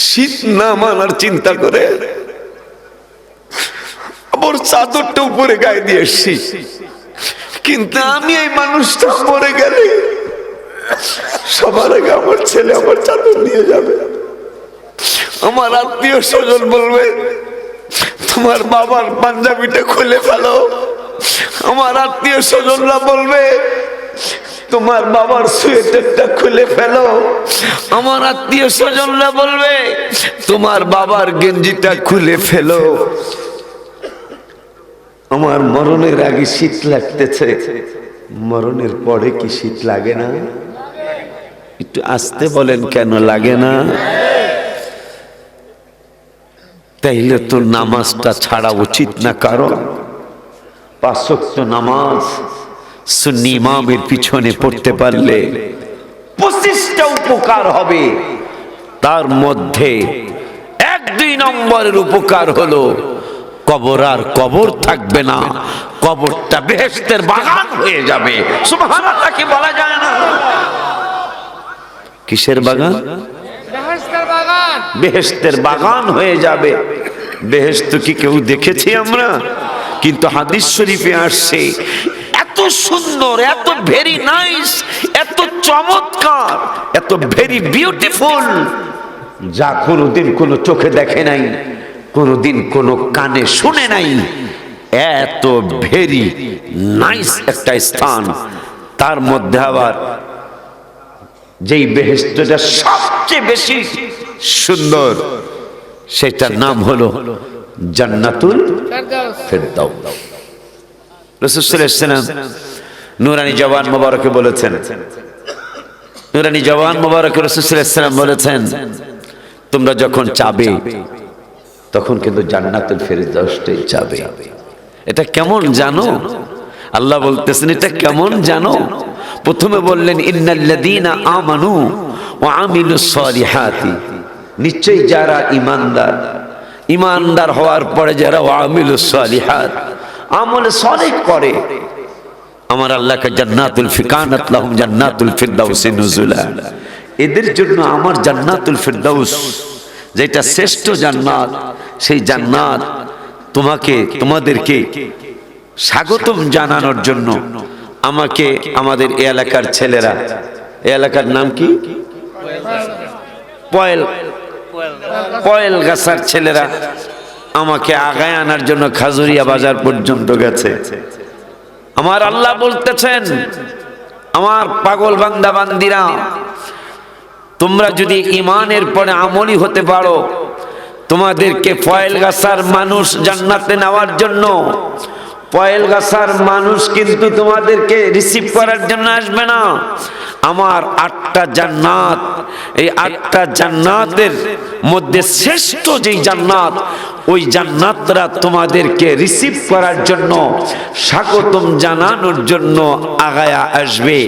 শীত না মানার চিন্তা করে আবার চাদরটা উপরে গায়ে দিয়ে এসছি, কিন্তু আমি এই মানুষটা মরে গেলে সবার আগে আমার ছেলে আমার চাদর নিয়ে যাবে। আমার আত্মীয় স্বজন বলবে তোমার বাবার পাঞ্জাবিটা খুলে ফেলো। আমার আত্মীয় স্বজনরা বলবে তোমার বাবার সোয়েটারটা খুলে ফেলো। আমার আত্মীয় স্বজনরা বলবে তোমার বাবার গেঞ্জিটা খুলে ফেলো। আমার মরণের আগে শীত লাগতেছে, মরণের পরে কি শীত লাগে না? একটু আসতে বলেন, কেন লাগে না? তাইলে তো নামাজটা ছাড়া উচিত না। কারণ 5 ওয়াক্ত নামাজ সুন্নি ইমামের পিছনে পড়তে পারলে 25টা উপকার হবে। তার মধ্যে 1-2 নম্বরের উপকার হলো কবর আর কবর থাকবে না, কবরটা বেহেশতের বাগান হয়ে যাবে। সুবহানাল্লাহ কি বলা যায় না? কিসের বাগান? বেহেশতের বাগান। বেহেশতের বাগান হয়ে যাবে। বেহেশত কি কেউ দেখেছি আমরা? কিন্তু হাদিস শরীফে আসছে এত সুন্দর, এত ভেরি নাইস, এত চমৎকার, এত ভেরি বিউটিফুল, যা কোনোদিন কোনো চোখে দেখে নাই, কোনোদিন কোনো কানে শুনে নাই। এত ভেরি নাইস একটা স্থান। তার মধ্যে আবার যেই বেহেশতটা সবচেয়ে বেশি সুন্দর, সেটার নাম হলো জান্নাতুল ফেরদাউস। রাসূল সাল্লাল্লাহু আলাইহি ওয়াসাল্লাম নূরানী জওয়ান মুবারকে বলেছেন, নূরানী জওয়ান মুবারকে রাসূল সাল্লাল্লাহু আলাইহি ওয়াসাল্লাম বলেছেন, তোমরা যখন চাবে তখন কিন্তু জান্নাতুল ফেরদাউসটাই চাবে। এটা কেমন জানো? আল্লাহ বলতেছেন এটা কেমন জানো? প্রথমে বললেন ইন্নাল্লাযীনা আমানু ওয়া আমিলুস সালিহাতি, নিশ্চয়ই যারা ঈমানদার, ঈমানদার হওয়ার পরে যারা ওয়া আমিলুস সালিহাত, আমলে সালেহ করে, আমার আল্লাহকে জান্নাতুল ফিকানাত লাহুম জান্নাতুল ফিরদাউসি নুজুলা, এদের জন্য আমার জান্নাতুল ফিরদাউস যেটা শ্রেষ্ঠ জান্নাত, সেই জান্নাত তোমাকে তোমাদেরকে স্বাগতম জানানোর জন্য আমাকে আমাদের এই এলাকার ছেলেরা, এই এলাকার নাম কি? পয়েল গাছার ছেলেরা আমাকে আগায় আনার জন্য খাজুরিয়া বাজার পর্যন্ত গেছে। আমার আল্লাহ বলতেছেন, আমার পাগল বান্দা বান্দিরা, তোমরা যদি ঈমানের পরে আমলি হতে পারো, তোমাদেরকে পয়েল গাছার মানুষ জান্নাতে নেওয়ার জন্য, পয়েল গাছার মানুষ কিন্তু তোমাদেরকে রিসিভ করার জন্য আসবে না। আমার 8টা জান্নাত, এই 8টা জান্নাতের মধ্যে শ্রেষ্ঠ যেই জান্নাত, ওই জান্নাতরা তোমাদেরকে রিসিভ করার জন্য, স্বাগতম জানানোর জন্য আগায়া আসবে।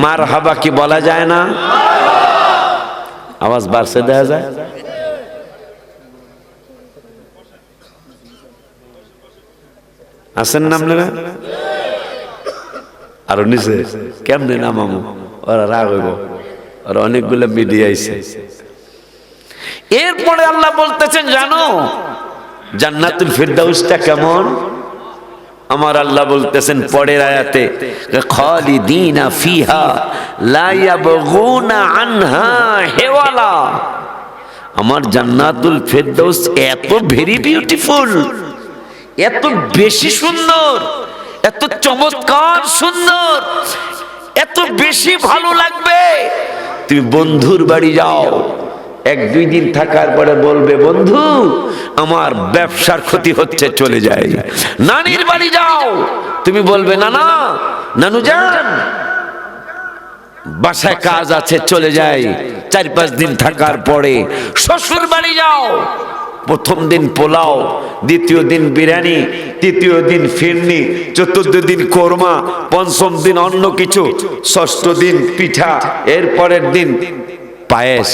মারহাবা কি বলা যায় না? আওয়াজ বাড়ছে দেখা যায়। আসেন না আপনারা? আরো নিচে কেমনে নামামো? ওরা রাগ হইব, ওরা অনেকগুলো মিডিয়া আইছে। এরপরে আল্লাহ বলতেছেন, জানো জান্নাতুল ফিরদাউসটা কেমন? আমার আল্লাহ বলতেছেন পরের আয়াতে, খালিদিনা ফিহা লা ইয়াবগুনা আনহা হিওয়ালা, আমার জান্নাতুল ফিরদাউস এত ভেরি বিউটিফুল, এত বেশি সুন্দর, এত চমৎকার সুন্দর, এত বেশি ভালো লাগবে। তুমি বন্ধুর বাড়ি যাও, 1-2 দিন থাকার পরে বলবে, বন্ধু আমার ব্যবসার ক্ষতি হচ্ছে, চলে যায়। নানির বাড়ি যাও, তুমি বলবে, নানা নানু যান বাসায় কাজ আছে, চলে যায়। 4-5 দিন থাকার পরে শ্বশুর বাড়ি যাও, প্রথম দিন পোলাও, দ্বিতীয় দিন বিরিয়ানি, তৃতীয় দিন ফিরনি, চতুর্থ দিন কোরমা, পঞ্চম দিন অন্য কিছু, ষষ্ঠ দিন পিঠা, এর পরের দিন পায়েস।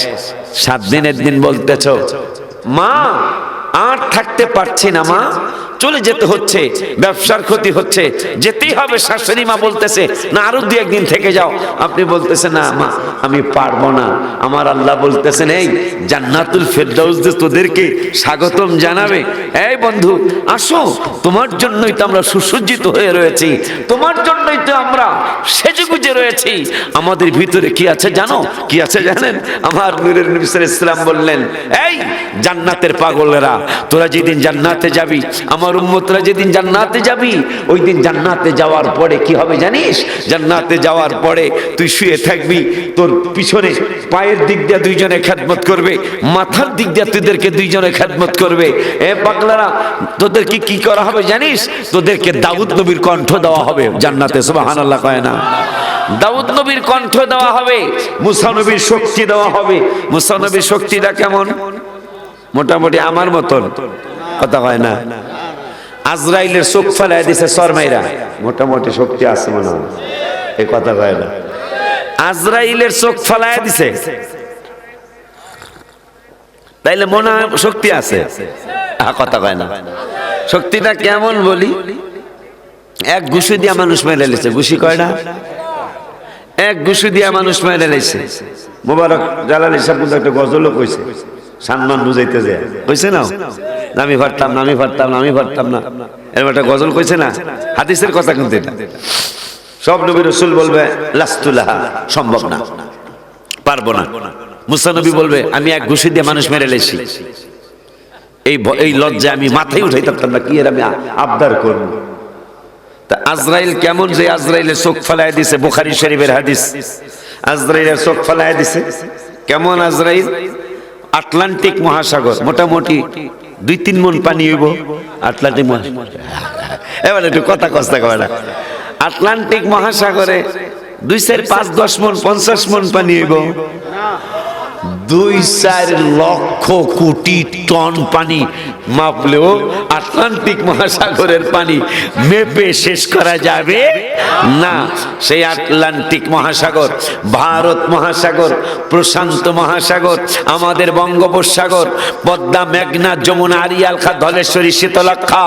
7 দিনের দিন বলতেছ, মা আর থাকতে পারছি না, মা চলে যেতে হচ্ছে, ব্যবসার ক্ষতি হচ্ছে, যেতেই হবে। শাশুড়ি মা বলতেছে না আরো 2-1 দিন থেকে যাও। আপনি বলতেছেন না মা আমি পারবো না। আমার আল্লাহ বলতেছেন এই জান্নাতুল ফেরদাউস তোদেরকে স্বাগতম জানাবে। এই বন্ধু আসো, তোমার জন্যই তো আমরা সুসজ্জিত হয়ে রয়েছি, তোমার জন্যই তো আমরা সেজেগুজে রয়েছি। আমাদের ভিতরে কি আছে জানো? কি আছে জানেন? আমার নূরের নবী সাল্লাল্লাহু আলাইহি ওয়াসাল্লাম বললেন, এই জান্নাতের পাগলেরা, তোরা যেদিন জান্নাতে যাবি, আমার উম্মতরা যেদিন জান্নাতে যাবি, ওই দিন জান্নাতে যাওয়ার পরে কি হবে জানিস? জান্নাতে যাওয়ার পরে তুই শুয়ে থাকবি, তোর পিছনে পায়ের দিক দিয়ে 2 জনে খেদমত করবে, মাথার দিক দিয়ে তোদেরকে 2 জনে খেদমত করবে। এ পাগলারা, তোদেরকে কি করা হবে জানিস? তোদেরকে দাউদ নবীর কণ্ঠ দেওয়া হবে জান্নাতে। সুবহানাল্লাহ কয় না? দাউদ নবীর কণ্ঠ দেওয়া হবে, মুসা নবীর শক্তি দেওয়া হবে। মুসা নবীর শক্তিটা কেমন? মোটামুটি আমার মতন, কথা হয় না। আজরাইলের চোখ ফেলায় দিছে শর্মাইরা, মোটামুটি শক্তি আছে মনে হয়, এই কথা হয় না। আজরাইলের চোখ ফেলায় দিছে, তাইলে মনে হয় শক্তি আছে, কথা হয় না। শক্তিটা কেমন বলি? এক ঘুষি দিয়া মানুষ মেরে লেছে, ঘুষি কয় না? এক ঘুষি দিয়া মানুষ মেরে লেছে। মোবারক জালালি সাহেব একটা গজলও কইছে, সম্মান বুঝাইতে যায় কইছে না, আমি পারতাম না, আমি পারতাম না, আমি পারতাম না, এরকম একটা গজল কইছে না? হাদিসের কথা কিন্তু এটা। সব নবী রাসূল বলবে লাস্তুলাহা, সম্ভব না, পারবো না। মুসা নবী বলবে আমি এক ঘুষি দিয়ে মানুষ মেরে লেছি, এই লজ্জা আমি মাথায় উঠাইতে পারতাম না, কি এর আমি আবদার করব। তা আজরাইল কেমন যে আজরাইলের চোখ ফেলায় দিছে, বুখারী শরীফের হাদিস। আজরাইলের চোখ ফেলায় দিছে কেমন? আজরাইল আটলান্টিক মহাসাগর, মোটামুটি 2-3 মণ পানি হইব আটলান্টিক মহাসাগর। এবার একটু কথা কষ্ট করে না, আটলান্টিক মহাসাগরে 2, 4, 5, 10 মণ 50 মণ পানি হইব। 2-4 লক্ষ কোটি টন পানি মাপলেও আটলান্টিক মহাসাগরের পানি মেপে শেষ করা যাবে না। সেই আটলান্টিক মহাসাগর, ভারত মহাসাগর, প্রশান্ত মহাসাগর, আমাদের বঙ্গোপসাগর, পদ্মা, মেঘনা, যমুনা, আড়িয়াল খাঁ, ধলেশ্বরী, শীতলক্ষা,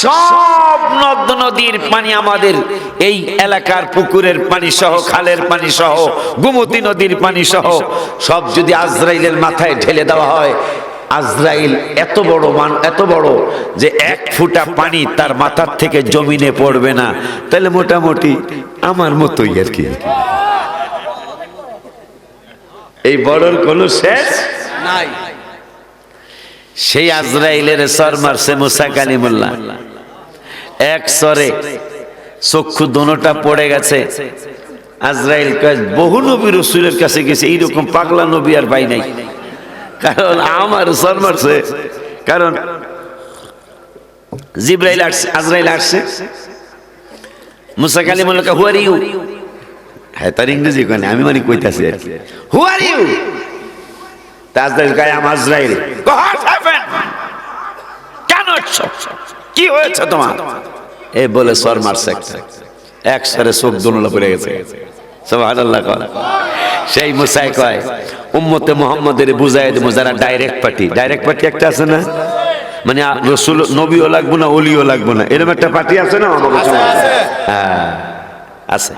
সব নদ নদীর পানি, আমাদের এই এলাকার পুকুরের পানি সহ, খালের পানি সহ, গোমতী নদীর পানি সহ সব যদি আজরাইলের মাথায় ঢেলে দেওয়া হয়, আজরাইল এত বড় এত বড় যে 1 ফোঁটা পানি তার মাথার থেকে জমিনে পড়বে না। তাহলে মোটামুটি আমার মতোই আর কি, এই বড়র কোনো শেষ নাই। সেই আজরাইলের সর মারছে মুসা কালিমুল্লাহ, এক সরে চক্ষু দোনোটা পড়ে গেছে। আজরাইল বহু নবী রাসূলের কাছে গেছে, এইরকম পাগলা নবী আর পাই নাই। কারণ আমার সর মারছে, কারণ জিবরাইল আসছে, আজরাইল আসছে, মুসা কালিমুল্লাহ হু আর ইউ, হ্যাঁ তার ইংরেজি কয়, আমি মানে কইতাছি আর কি, হু আর ইউ। আজরাইল কয় আম আজরাইল, হোয়াট হ্যাপেন্ড, কেন এসেছো, কি হয়েছে তোমার? এই বলে সর মারছে, এক সরে চোখ দোনলা পড়ে গেছে। সুবহানাল্লাহ। সেই মুসাই কয় উম্মতে মুহাম্মাদের বুঝাই দেবো যারা ডাইরেক্ট পার্টি, ডাইরেক্ট পার্টি একটা আছে না, মানে রাসূল নবীও লাগবো না, ওলিও লাগবো না, এরকম একটা পার্টি আছে না আমাদের সমাজে? হ্যাঁ আছে।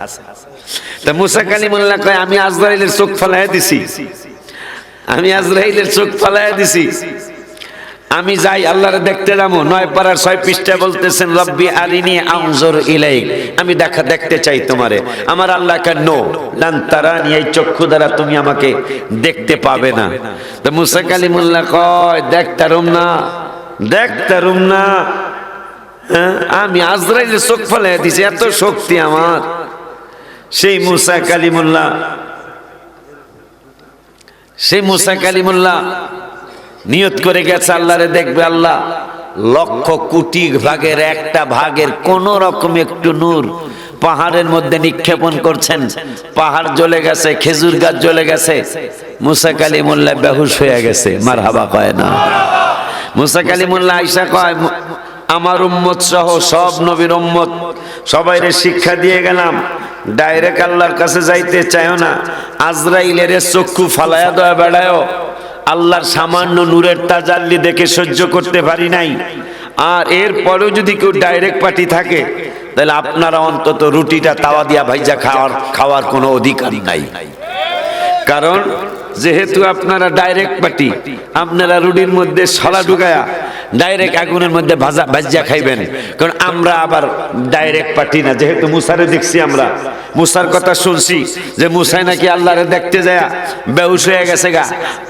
তা মুসা কালিমুল্লাহ কয় আমি আজরাইলের চোখ ফেলাইয়া দিছি, আমি আজরাইলের চোখ ফেলাইয়া দিছি, আমি যাই আল্লাহরে দেখতে যাবো। 9 পারার 6 পৃষ্ঠায় বলতেছেন রব্বি আরিনি আনজুর ইলাইক, আমি দেখতে চাই তোমারে। আমার আল্লাহ কে নো লান তারানি, এই চক্ষু দ্বারা তুমি আমাকে দেখতে পাবে না। তো মুসা কালিমুল্লাহ কয় দেখতারুম না, দেখতারুম না, আমি আজরাইলের চোখ ফেলাইয়া দিছি, এত শক্তি আমার। সেই মুসা কালিমুল্লাহ, সেই মুসা কালিমুল্লাহ নিয়ত করে গেছে আল্লাহরে দেখবে। আল্লাহ লক্ষ কোটি ভাগের একটা ভাগের কোন রকম একটু নূর পাহাড়ের মধ্যে নিক্ষেপণ করছেন, পাহাড় জ্বলে গেছে, খেজুর গাছ জ্বলে গেছে। মুসা কালিমুল্লাহ বেহুশ হয়ে গেছে, মারহাবা কয় না? মুসা কালিমুল্লাহ আয়েশা কয় আমার উম্মত সহ সব নবীর উম্মত সবাইরে শিক্ষা দিয়ে গেলাম, ডাইরেক্ট আল্লাহর কাছে যাইতে চাইও না, আজরাইলের চক্ষু ফালায়া দেওয়া বেড়ায়ও। আল্লাহর সামান্য নূরের তাজাল্লি দেখে সহ্য করতে পারি নাই, আর এর পরেও যদি কেউ ডাইরেক্ট পার্টি থাকে তাহলে আপনারা অন্তত রুটিটা তাওয়া দিয়া ভাইজা খাওয়ার কোনো অধিকার নাই। কারণ যেহেতু আপনারা ডাইরেক্ট পার্টি, আপনারা রুটির মধ্যে সলা ঢুকায়া ডাইরেক্ট আগুনের মধ্যে ভাজা খাইবেন। কারণ আমরা আবার ডাইরেক্ট পার্টি না। যেহেতু মুসারে দেখছি, আমরা মুসার কথা শুনছি যে মুসাই নাকি আল্লাহরে দেখতে যায় বেহুশ হয়ে গেছে গা।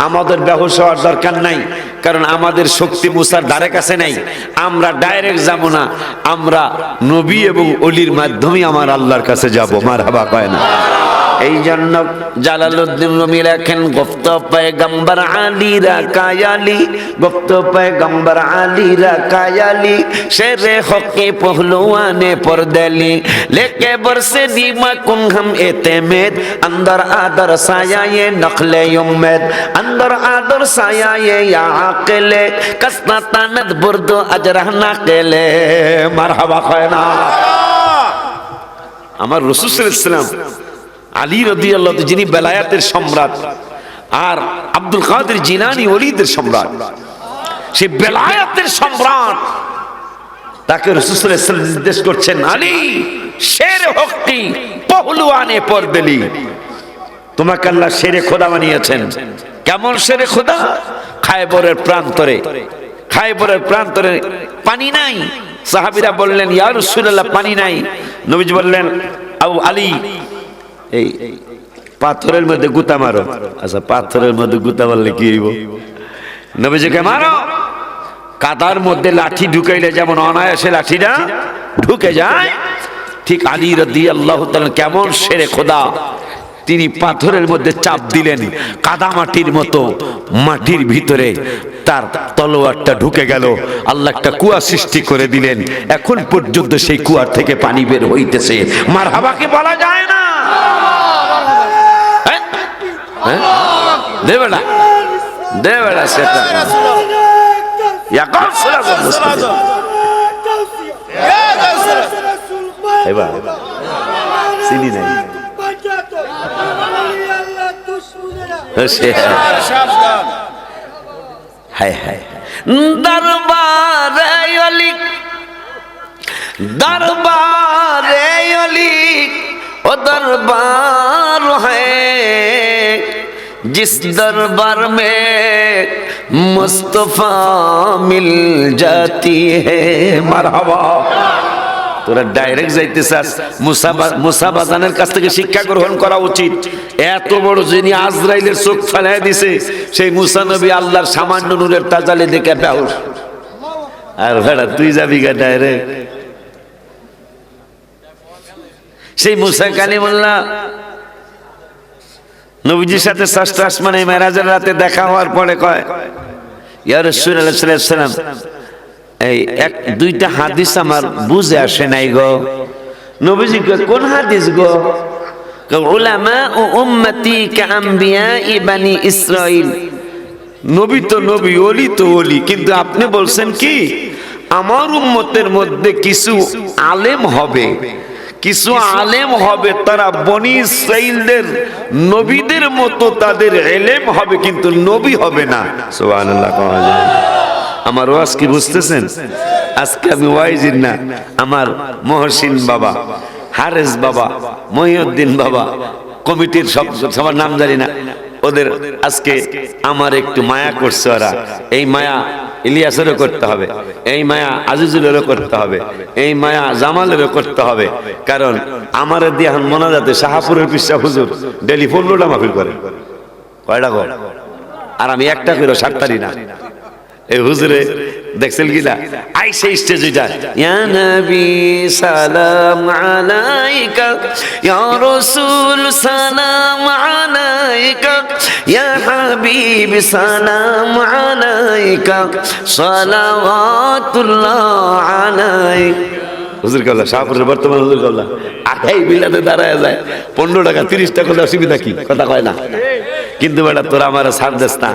আমাদের বেহুশ হওয়ার দরকার নাই, কারণ আমাদের শক্তি মুসার ধারে কাছে নাই। আমরা ডাইরেক্ট যাব না, আমরা নবী এবং অলির মাধ্যমে আমার আল্লাহর কাছে যাব। মারহাবা কয় না? এই জন্য জালালউদ্দিন রুমি লেখেন, গুপ্ত পয়গম্বর আলীরা কায়ালি, গুপ্ত পয়গম্বর আলীরা কায়ালি, শেরে হকে পহলুয়ানে পরদলি, লেকে বরসে দীমা কুন हम एतेमेद, अंदर आदर साया ये नखले उम्मेद, अंदर आदर साया ये या आकले, कसना तानद बुर्दो अजरह नाकेले। मरहबा खैना। আমার রাসূল সাল্লাল্লাহু আলাইহি ওয়াসাল্লাম আলী রাদিয়াল্লাহু যিনি বেলায়াতের সম্রাট, আর আব্দুল কাদের জিলানী ওলিদের সম্রাট, সেই বেলায়াতের সম্রাট, তাকে রাসূল সাল্লাল্লাহু আলাইহি ওয়াসাল্লাম নির্দেশ করছেন, আলী শেরে হকি পহলুয়ানে পরদলি, তোমাকে আল্লাহ শেরে খোদা বানিয়েছেন। কেমন শেরে খোদা? খায়বরের প্রান্তরে, খায়বরের প্রান্তরে পানি নাই। সাহাবীরা বললেন, ইয়া রাসূলুল্লাহ পানি নাই। নবীজি বললেন, আবু আলী এই পাথরের মধ্যে গুতা মারো। আচ্ছা, পাথরের মধ্যে গুতা মারলে কি হইব? নবীজিকে মারো। কাদার মধ্যে লাঠি ঢুকাইলে যেমন অনায়াসে লাঠিটা ঢুকে যায়, ঠিক আলী রাদিয়াল্লাহু তাআলা কেমন শেরে খোদা, তিনি পাথরের মধ্যে চাপ দিলেন, কাদা মাটির মতো মাটির ভিতরে তার তলোয়ারটা ঢুকে গেল। আল্লাহ একটা কুয়া সৃষ্টি করে দিলেন। এখন পর্যন্ত সেই কুয়ার থেকে পানি বের হইতেছে। মারহাবা কি বলা যায় না? দে বেটা, দে বেটা, সেটা চিনি নাই। দরবারে অলি, দরবারে অলি ও দরবার হ্যায়, जिस दरबार में मुस्तफा मिल जाती है। मरहबा। তোরা ডাইরেক্ট যাইতে চাস, মুসা বাজানের কাছ থেকে শিক্ষা গ্রহণ করা উচিত। এত বড় যিনি আজরাইলের চোখ ফেলাই দিছে, সেই মুসা নবী আল্লাহর সামান্য নূরের তাজালি দেখে বেহুশ। আর ভাড়া তুই যাবি গা ডাইরেক্ট? সেই মুসা কালিমুল্লাহ নবীজির সাথে ষষ্ঠ আসমানে মেরাজের রাতে দেখা হওয়ার পরে কয়, ইয়া রাসূলুল্লাহ সাল্লাল্লাহু আলাইহি ওয়াসাল্লাম, এই এক দুইটা হাদিস আমার বুঝে আসে নাই গো। নবীজি কয়, কোন হাদিস গো? উলামা ও উম্মতি কাআম্বিয়া ইবানি ইসরাইল, নবী তো নবী, ওলি তো ওলি, কিন্তু আপনি বলছেন কি আমার উম্মতের মধ্যে কিছু আলেম হবে, কিছু আলেম হবে, তারা বনি ইসরাইলদের নবীদের মতো তাদের ইলম হবে, কিন্তু নবী হবে না। সুবহানাল্লাহ। আমার ওয়াজ কি বুঝতেছেন? আজকে আমি ওয়াইজির না, আমার মহসিন বাবা, হারেস বাবা, মহিউদ্দিন বাবা, কমিটির সবার নাম জানি না, ওদের আজকে আমার একটু মায়া করছে ওরা। এই মায়া ইলিয়াসেরও করতে হবে, এই মায়া আজিজুলেরও করতে হবে, এই মায়া জামালেরও করতে হবে। কারণ আমার দিয়ে এখন মোনাজাতে শাহপুরের পিসা হুজুর ডেলি 15টা মাহফিল করে। কয়টা কর? আর আমি একটা করে 7টারই না। এই হুজুরে দেখছেন কিনা আইসে স্টেজ ওইটা, ইয়া নবী সালাম আলাইকা, ইয়া রাসূল সালাম আলাইকা, ইয়া হাবিব সালাম আলাইকা, সালাওয়াতুল্লাহ আলাইক। হুজুর কাল্লা শাহপুরের বর্তমান হুজুর কাল্লা আঠাই বিলাতে দাঁড়ায় যায় 15 টাকা 30 টাকা করলে অসুবিধা কি? কথা কয় না। কিন্তু বেটা তোরা আমার ছাড় দেস না,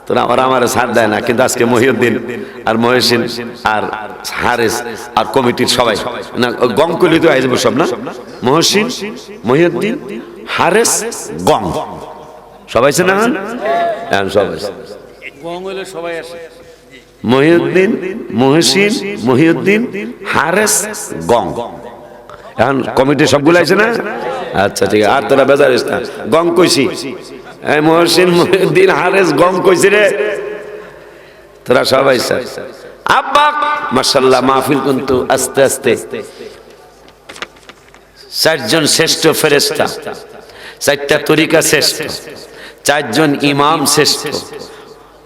তোরা ওরা আমার ছাড় দেয় না। কিন্তু আজকে মহিউদ্দিন আর মহসিন আর হারেস আর কমিটির সবাই না, গঙ্কলি তো আইজব সব না, মহসিন, মহিউদ্দিন, হারেস, গং সবাই আছে না? সবাই গং হইলে সবাই আসে। মহিউদ্দিন, মহসিন, মহিউদ্দিন, হারেস, গং। এখন কমিটি সবগুলো আছে না? আচ্ছা ঠিক আছে, আর তোরা বেজার না, গং কইছি, মহসিন, মহিউদ্দিন, হারেস, গং কইছি রে, তোরা সবাই আব্বা। মাশাআল্লাহ, মাহফিল কিন্তু আস্তে আস্তে চারজন শ্রেষ্ঠ ফেরেশতা, চারটা তরিকা শ্রেষ্ঠ, চারজন ইমাম শ্রেষ্ঠ,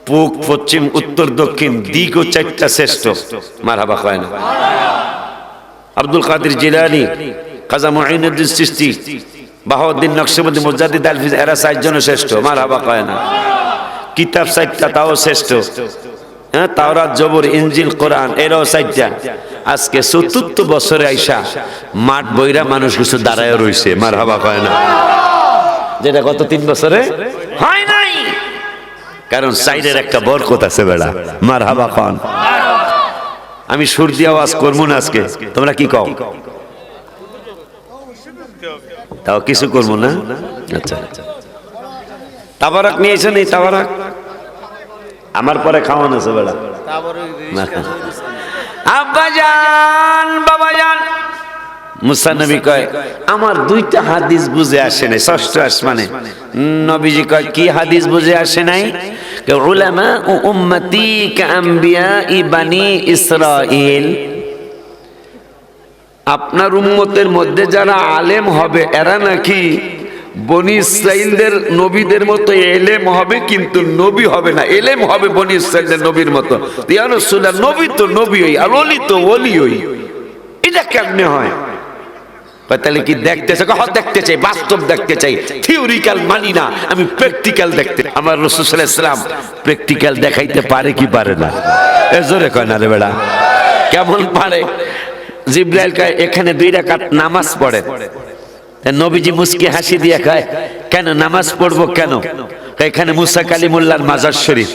পূব পশ্চিম উত্তর দক্ষিণ দিকও চারটা শ্রেষ্ঠ। মারহাবা কয় না? আব্দুল কাদের জিলানী, খাজা মুঈনুদ্দিন চিশতি, বাহাউদ্দিন নকশবন্দি, মুজাদ্দিদ আলফিজ, এরা চারজন শ্রেষ্ঠ। মারহাবা কয় না? কিতাব চারটা, তাও শ্রেষ্ঠ। হ্যাঁ, তাওরাত, জবর, ইনজিল, কোরআন, এরাও চারটা। আজকে ৪৪ বছরে আইসা মাঠ বইরা মানুষ কিছু দাঁড়ায় রইছে। মারহাবা কয় না? যেটা গত ৩ বছরে হয় নাই, কারণ সাইডের একটা বরকত আছে বেড়া। মারহাবা খান। আমি সুর দিয়ে আওয়াজ করবো না আজকে, তোমরা কি কও? তাও কিছু করবো না? আচ্ছা আচ্ছা, তাবারাক নিয়েছেন? এই তাবারাক আমার পরে খাওয়ান আছে বেড়া। আব্বাজান, বাবাজান, মুসা নবী কয় আমার ২টা হাদিস বুঝে আসে নাই। ষষ্ঠ আসমানে নবীজি কয় কি হাদিস বুঝে আসে নাই? উলামা ও উম্মতি কাআম্বিয়া বানি ইসরাইল, আপনার উম্মতের মধ্যে যারা আলেম হবে এরা নাকি বনি ইসরাইলদের নবীদের মতো এলেম হবে, কিন্তু নবী হবে না। এলেম হবে বনি ইসরাইলদের নবীর মতো। ইয়া রাসূলুল্লাহ, নবী তো নবী হই, আর ওলি তো ওলি হই, এটা কেমনে হয়? তাহলে কি দেখতে চাই? দেখতে চাই, বাস্তব দেখতে চাই, থিওরিক্যাল মানি না, আমি প্র্যাকটিক্যাল দেখতে। আমার রাসূল সাল্লাল্লাহু আলাইহি ওয়াসাল্লাম প্র্যাকটিক্যাল দেখাইতে পারে কি পারে না? এ জোরে কয় না রে বেড়া, কেমন পারে? জিবরাইল কয় এখানে 2 রাকাত নামাজ পড়ে। নবীজি মুস্কি হাসি দিয়ে কয় কেন নামাজ পড়বো কেন? এখানে মুসা কালিমুল্লাহর মাজার শরীফ।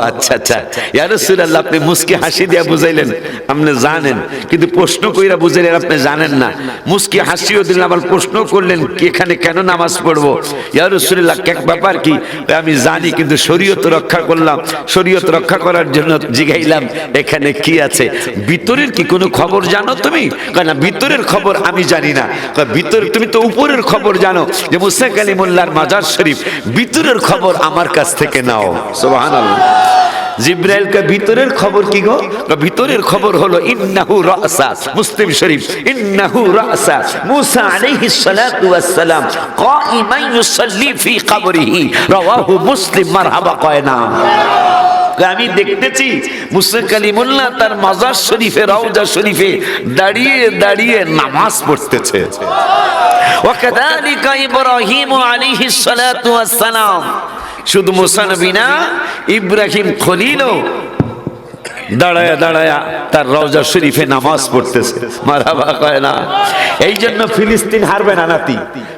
আচ্ছা আচ্ছা, ইয়া রাসূলুল্লাহ, আপনি মুস্কি হাসি দিয়ে বুঝাইলেন আপনি জানেন, কিন্তু প্রশ্ন কইরা বুঝাইলেন আপনি জানেন না। মুস্কি হাসিও দিলেন, আবার প্রশ্ন করলেন এখানে কেন নামাজ পড়বো? ইয়া রাসূলুল্লাহ, ব্যাপার কি? আমি জানি, কিন্তু শরীয়ত রক্ষা করলাম, শরীয়ত রক্ষা করার জন্য জিগাইলাম এখানে কি আছে। ভিতরের কি কোনো খবর জানো তুমি? কয় না, ভিতরের খবর আমি জানি না। ভিতরে তুমি তো উপরের খবর জানো, যে মুসা কালিমুল্লাহর মাজার শরীফ, ভিতরের খবর আমার কাছ থেকে নাও। সুবহানাল্লাহ। জিবরাইল কে ভিতরের খবর কি গো? ভিতরের খবর হলো ইন্নাহু রাসা, মুসলিম শরীফ, ইন্নাহু রাসা মুসা আলাইহিস সালাতু ওয়াস সালাম কাইমান ইউসাল্লি ফি কবরিহি, রাওয়াহু মুসলিম। মারহাবা কয় না? আমি দেখতেছি মুসা কালিমুল্লাহ তার মাজার শরীফে, রওজা শরীফে দাঁড়িয়ে দাঁড়িয়ে নামাজ পড়তেছে। ওয়াকাযালিকা ইব্রাহিম আলাইহিস সালাতু ওয়াস সালাম, শুধু মুসা নবী না, ইব্রাহিম খলিলও দাঁড়ায়া দাঁড়ায়া তার রওজা শরীফে নামাজ পড়তেছে। মারহাবা কয় না? এই জন্য ফিলিস্তিন হারবে না নাতি,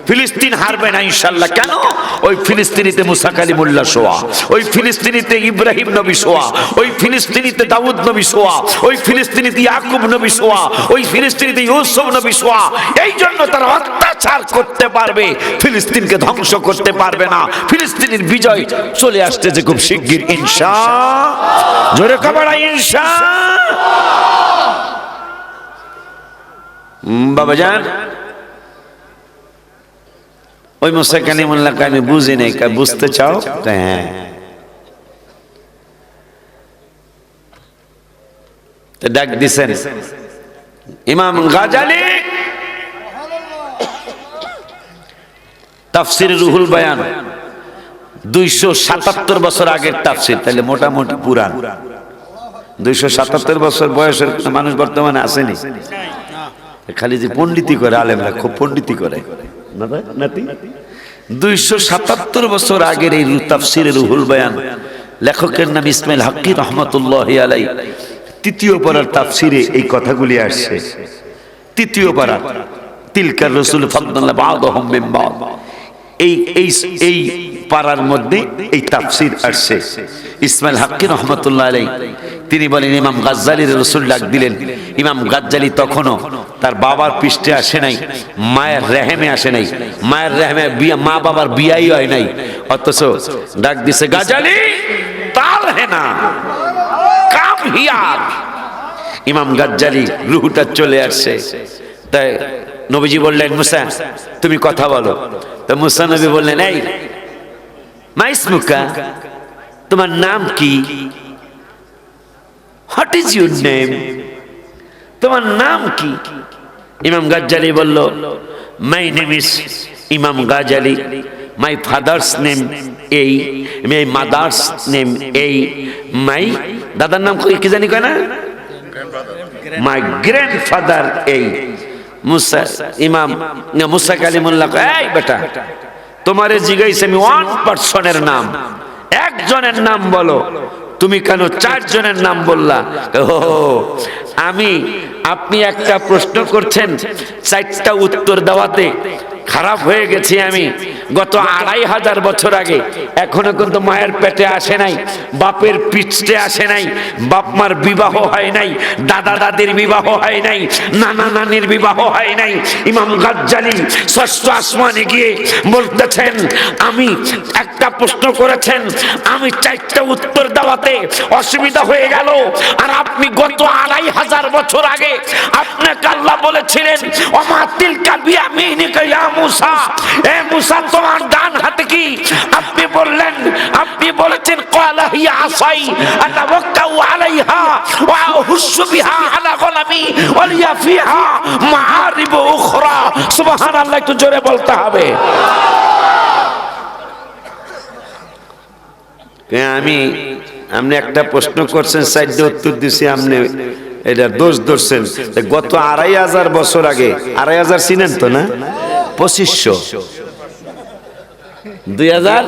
ফিলিস্তিন হারবে না ইনশাআল্লাহ। কেন? ওই ফিলিস্তিনিতে মুসা কালিমুল্লাহ শোয়া, ওই ফিলিস্তিনিতে ইব্রাহিম নবী শোয়া, ওই ফিলিস্তিনিতে দাউদ নবী শোয়া, ওই ফিলিস্তিনিতে ইয়াকুব নবী শোয়া, ওই ফিলিস্তিনিতে ইউসুফ নবী শোয়া। এই জন্য তারা অত্যাচার করতে পারবে, ফিলিস্তিনকে ধ্বংস করতে পারবে না। ফিলিস্তিনের বিজয় চলে আসতেছে খুব শিগগির ইনশাআল্লাহ। জোরে কবড়া ইনশাআল্লাহ। বাবাজান, ওই মুসা কালিমুল্লাহকে আমি বুঝি নাই। বুঝতে চাও? হ্যাঁ। ডাক দিছেন ইমাম গাজালি, তাফসির রুহুল বায়ান, 277 বছর আগের তাফসির, তাহলে মোটামুটি পুরান। 277 বছর বয়সের মানুষ বর্তমানে আসেনি। খালি যে পণ্ডিতি করে আলেমরা, খুব পণ্ডিতি করে নাতি। 277 বছর আগের এই তাফসিরে রুহুল বায়ান, লেখকের নাম ইসমাইল হাক্কি রহমাতুল্লাহি আলাইহি। 3য় পারার তাফসিরে এই কথাগুলি আসছে। 3য় পারা, তিলকার রাসূল ফাদদাল্লাহ বা'দাহুম মিন বা'দ, এই পারার মধ্যে এই তাফসির আসছে। ইসমাইল হাক্কি রহমাতুল্লাহ আলাইহি তিনি বলেন ইমাম গাজ্জালির রাসূল ডাক দিলেন। ইমাম গাজ্জালি তখনও তার বাবার পৃষ্ঠে আসে নাই, মায়ের রেহেমে আসে নাই, মায়ের রেহেমে মা বাবার বিয়াই হয় নাই, অথচ ডাক দিছে গাজ্জালি তার হে না ইমাম গাজ্জালি রুহুটা চলে আসছে। তাই নবীজি বললেন, মুসা তুমি কথা বলো। তো মুসা নবী বললেন, এই মা ইসমুকা, তোমার নাম কি? What is your name? তোমার নাম কি? ইমাম গাজ্জালি বলল, মাই নেম ইজ ইমাম গাজ্জালি, মাই ফাদার্স নেম এই, মাই মাদার্স নেম এই, মাই দাদার নাম কি জানি কয় না, মাই গ্র্যান্ডফাদার এই। মুসা ইমাম মুসা কালিমুল্লাহ, এই বেটা তোমারে জিজ্ঞাসা আমি ওয়ান পারসনের নাম, একজনের নাম বলো, তুমি কেন চারজনের নাম বললা? ও আমি, আপনি একটা প্রশ্ন করছেন, চারটা উত্তর দেওয়াতে খারাপ হয়ে গেছি আমি। গত 2500 বছর আগে, এখনো কিন্তু মায়ের পেটে আসে নাই, বাপের পিঠে আসে নাই, বাপ মার বিবাহ হয় নাই, দাদা দাদির বিবাহ হয় নাই, নানা নানির বিবাহ হয় নাই। ইমাম গাজ্জালি ষষ্ঠ আসমানে গিয়ে বলতেছেন, আমি একটা প্রশ্ন করেছেন, আমি চারটা উত্তর দেওয়াতে অসুবিধা হয়ে গেল, আর আপনি গত 2500 বছর আগে আপনাকে আল্লাহ বলেছিলেন, ওমা তিলকা বিয়ামিনিকা ইয়া মুসা, এ মুসা তোমার ডান হাতে কি? আপনি বললেন, আপনি বলেছেন ক্বালা হিয়া আসাই আতাওয়াক্কাউ আলাইহা ওয়া আহুশু বিহা আলা গলামি ওয়া লিয়া ফিহা মাআরিবু উখরা। সুবহানাল্লাহ, একটু জোরে বলতে হবে। আপনি একটা প্রশ্ন করছেন, চারটে উত্তর দিছি, আপনি এটা দোষ ধরছেন। গত 2500 বছর আগে, 2500 চিনেন তো না? 2500 2000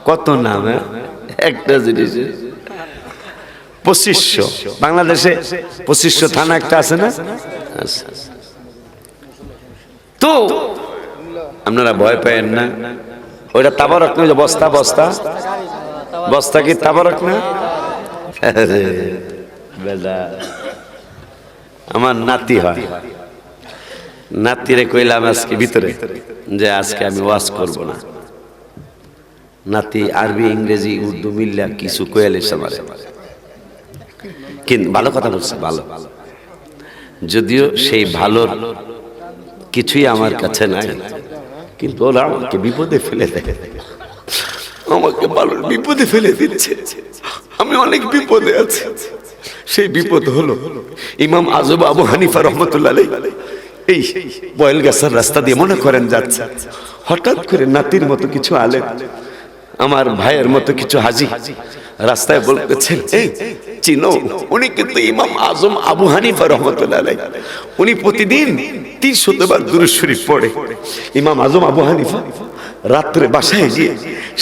কত নাম, একটা জিনিস 2500। বাংলাদেশে 2500 থানা একটা আছে না? তো আপনারা ভয় পায়েন না, ওইটা তাবারক না, বস্তা বস্তা বস্তা কি তাবারক না? আমার নাতি হয়, নাতিরে কইলাম আজকে ভিতরে যে আজকে আমি ওয়াজ করব না। নাতি আরবি ইংরেজি উর্দু মিল্লা কিছু কইলে আমারে, কিন্তু ভালো কথা বলছে, ভালো, যদিও সেই ভালোর কিছুই আমার কাছে নাই, কিন্তু ওরা আমাকে বিপদে ফেলে দেয়, আমাকে ভালোর বিপদে ফেলে দিচ্ছে। আমি অনেক বিপদে আছি। সেই বিপদ হলো ইমাম আজম আবু হানিফা রহমতুল্লাহ আলাইহি এই বয়েলগাছার রাস্তা দিয়ে মনে করেন যাচ্ছে, হঠাৎ করে নাতির মতো কিছু আলেম, আমার ভাইয়ের মতো কিছু হাজি রাস্তায় বলতেছেন, এই চিনো, উনি কিন্তু ইমাম আজম আবু হানিফা রহমতুল্লাহ আলাইহি, উনি প্রতিদিন 300 বার দুরূদ শরীফ পড়ে। ইমাম আজম আবু হানিফা রাত্রে বাসায় গিয়ে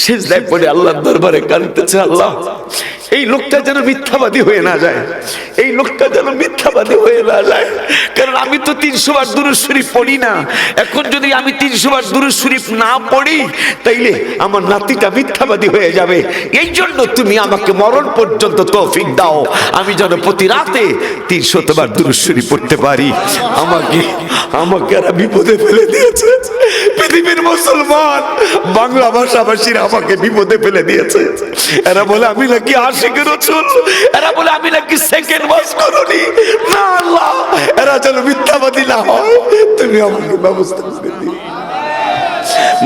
সিজদায় পড়ে আল্লাহর দরবারে কাঁদতেছে, আল্লাহ এই লোকটা যেন মিথ্যাবাদী হয়ে না যায়, এই লোকটা যেন মিথ্যাবাদী হয়ে না যায়, কারণ আমি তো 300 বার দুরূদ শরীফ পড়ি না। এখন যদি আমি 300 বার দুরূদ শরীফ না পড়ি, তাইলে আমার নাতিটা মিথ্যাবাদী হয়ে যাবে। এই জন্য তুমি আমাকে মরণ পর্যন্ত তৌফিক দাও, আমি যেন প্রতি রাতে 300 বার দুরূদ শরীফ পড়তে পারি। আমাকে এরা বিপদে ফেলে দিয়েছে, পৃথিবীর মুসলমান বাংলা ভাষাভাষীরা আমাকে বিপদে ফেলে দিয়েছে। এরা বলে আমি নাকি আশিকের রাসূল, এরা বলে আমি নাকি সেকেন্ড ওয়াজ করি না। আল্লাহ, এরা যেন মিথ্যাবাদী না হয়, তুমি আমাকে ব্যবস্থা করে দিও।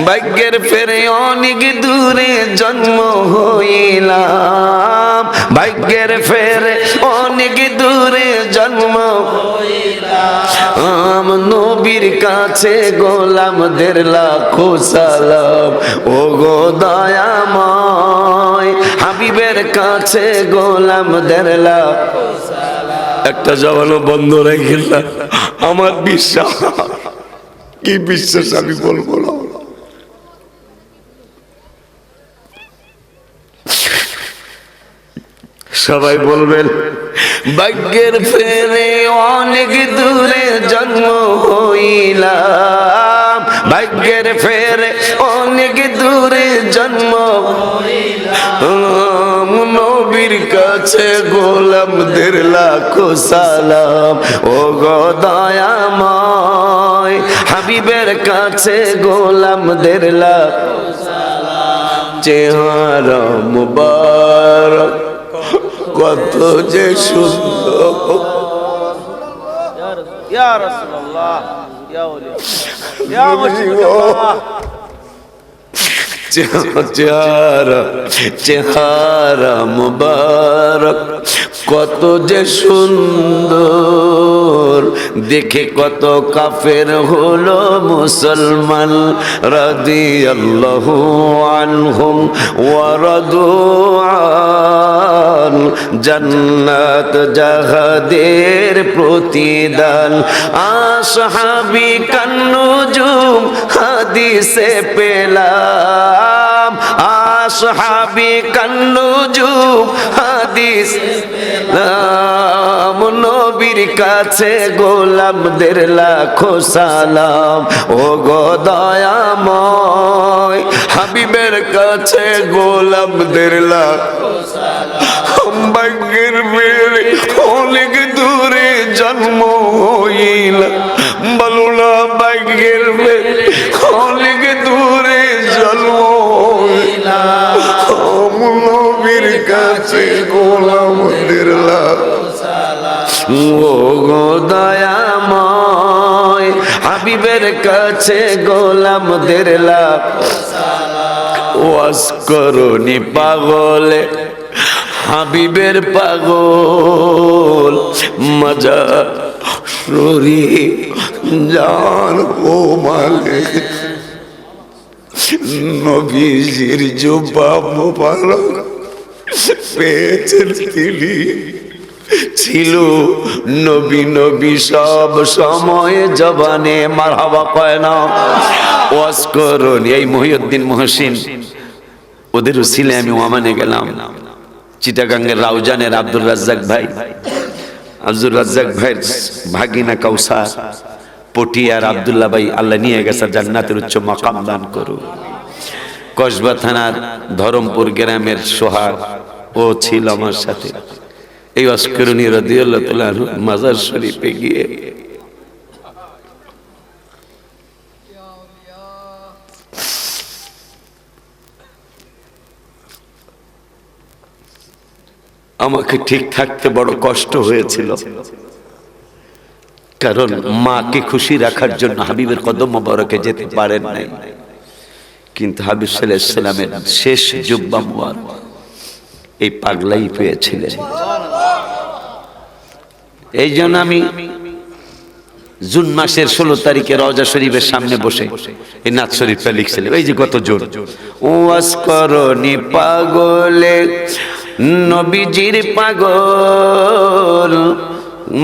ভাগ্যের ফেরে অনেক দূরে জন্ম হইলাম, ভাগ্যের ফেরে অনেক দূরে জন্ম হইলাম, নবীর কাছে গোলামদের লাখো সালাম, ও গো দয়াময় হাবিবের কাছে গোলামদের লাখো সালাম। একটা জবানও বন্ধ রেখে না, আমার বিশ্বাস, কি বিশ্বাস আমি বলবো না। সবাই বলবেন, ভাগ্যের ফেরে অনেক দূরে জন্ম হইলাম, ভাগ্যের ফেরে অনেক দূরে জন্ম হইলাম, নবীর কাছে গোলামদের লাখো সালাম, ও গো দয়াময় হাবিবের কাছে গোলামদের লাখো সালাম। চেহারা মুবারক কত যে সুন্দর। ইয়া রাসূলুল্লাহ, ইয়া ওলি, ইয়া মুশরিকুল্লাহ। চেহারা চেহারা মুবারক কত যে সুন্দর, দেখে কত কাফের হলো মুসলমান। রাদিয়াল্লাহু আনহুম ওয়া রাদু আন, জান্নাত জাহাদের প্রতিদান। আসহাবি কান্নুজুম হাদিসে পেলাম, আসহাবি কান্নুজুম হাদিস পেলাম। নবীর কাছে গোলামদের লাখো সালাম, ও গো দয়াময় হাবিবের কাছে গোলামদের লাখো সালাম। ভাগ্যের মেরে অনেক দূরে জন্ম হইলা, বলো না ভাগ্যের মেরে অনেক দূরে জন্ম হইলা। নবীর কাছে গোলামদের লাখো সালাম, ও গো দয়াময় হাবিবের কাছে গোলামদের লাখো সালাম। ওয়াজ করনি পাগলে হাবিবের পাগল, মজা শরী জান ও মালে। নবীজির জুব্বা মোবারক পেয়েছেন তিনি, ছিল নবী নবী সব সময় জবানে মারহাবা কয় না। ওয়াজ করুন এই মহিউদ্দিন মহসিন, ওদের উসিলে আমি ওমানে গেলাম। চিটাগাঙ্গের রাউজানের আব্দুর রাজ্জাক ভাই, আব্দুর রাজ্জাক ভাইয়ের ভাগিনা কাউসার, পটিয়ার আব্দুল্লাহ ভাই, আল্লাহ নিয়ে গেছে জান্নাতের উচ্চ মাকাম দান করুন। কসবা থানার ধরমপুর গ্রামের সোহাগ, ও ছিল আমার সাথে। এই অস্করণী রাদিয়াল্লাহু তাআলা আনহু মাজার শরীফে গিয়ে আমাকে ঠিক থাকতে বড় কষ্ট হয়েছিল, কারণ মাকে খুশি রাখার জন্য হাবিবের কদম মোবারকে যেতে পারেন নাই। কিন্তু হাবিব সাল্লাল্লাহু আলাইহি সাল্লামের শেষ জুব্বা মুবারক এই পাগলাই পেয়েছিলেন। এই জন্য আমি জুন মাসের 16 তারিখে রওজা শরীফের সামনে বসে এই নাত শরীফটা লিখছিলাম। এই যে কত জোর, ওয়াজ করনি পাগলে নবীজির পাগল,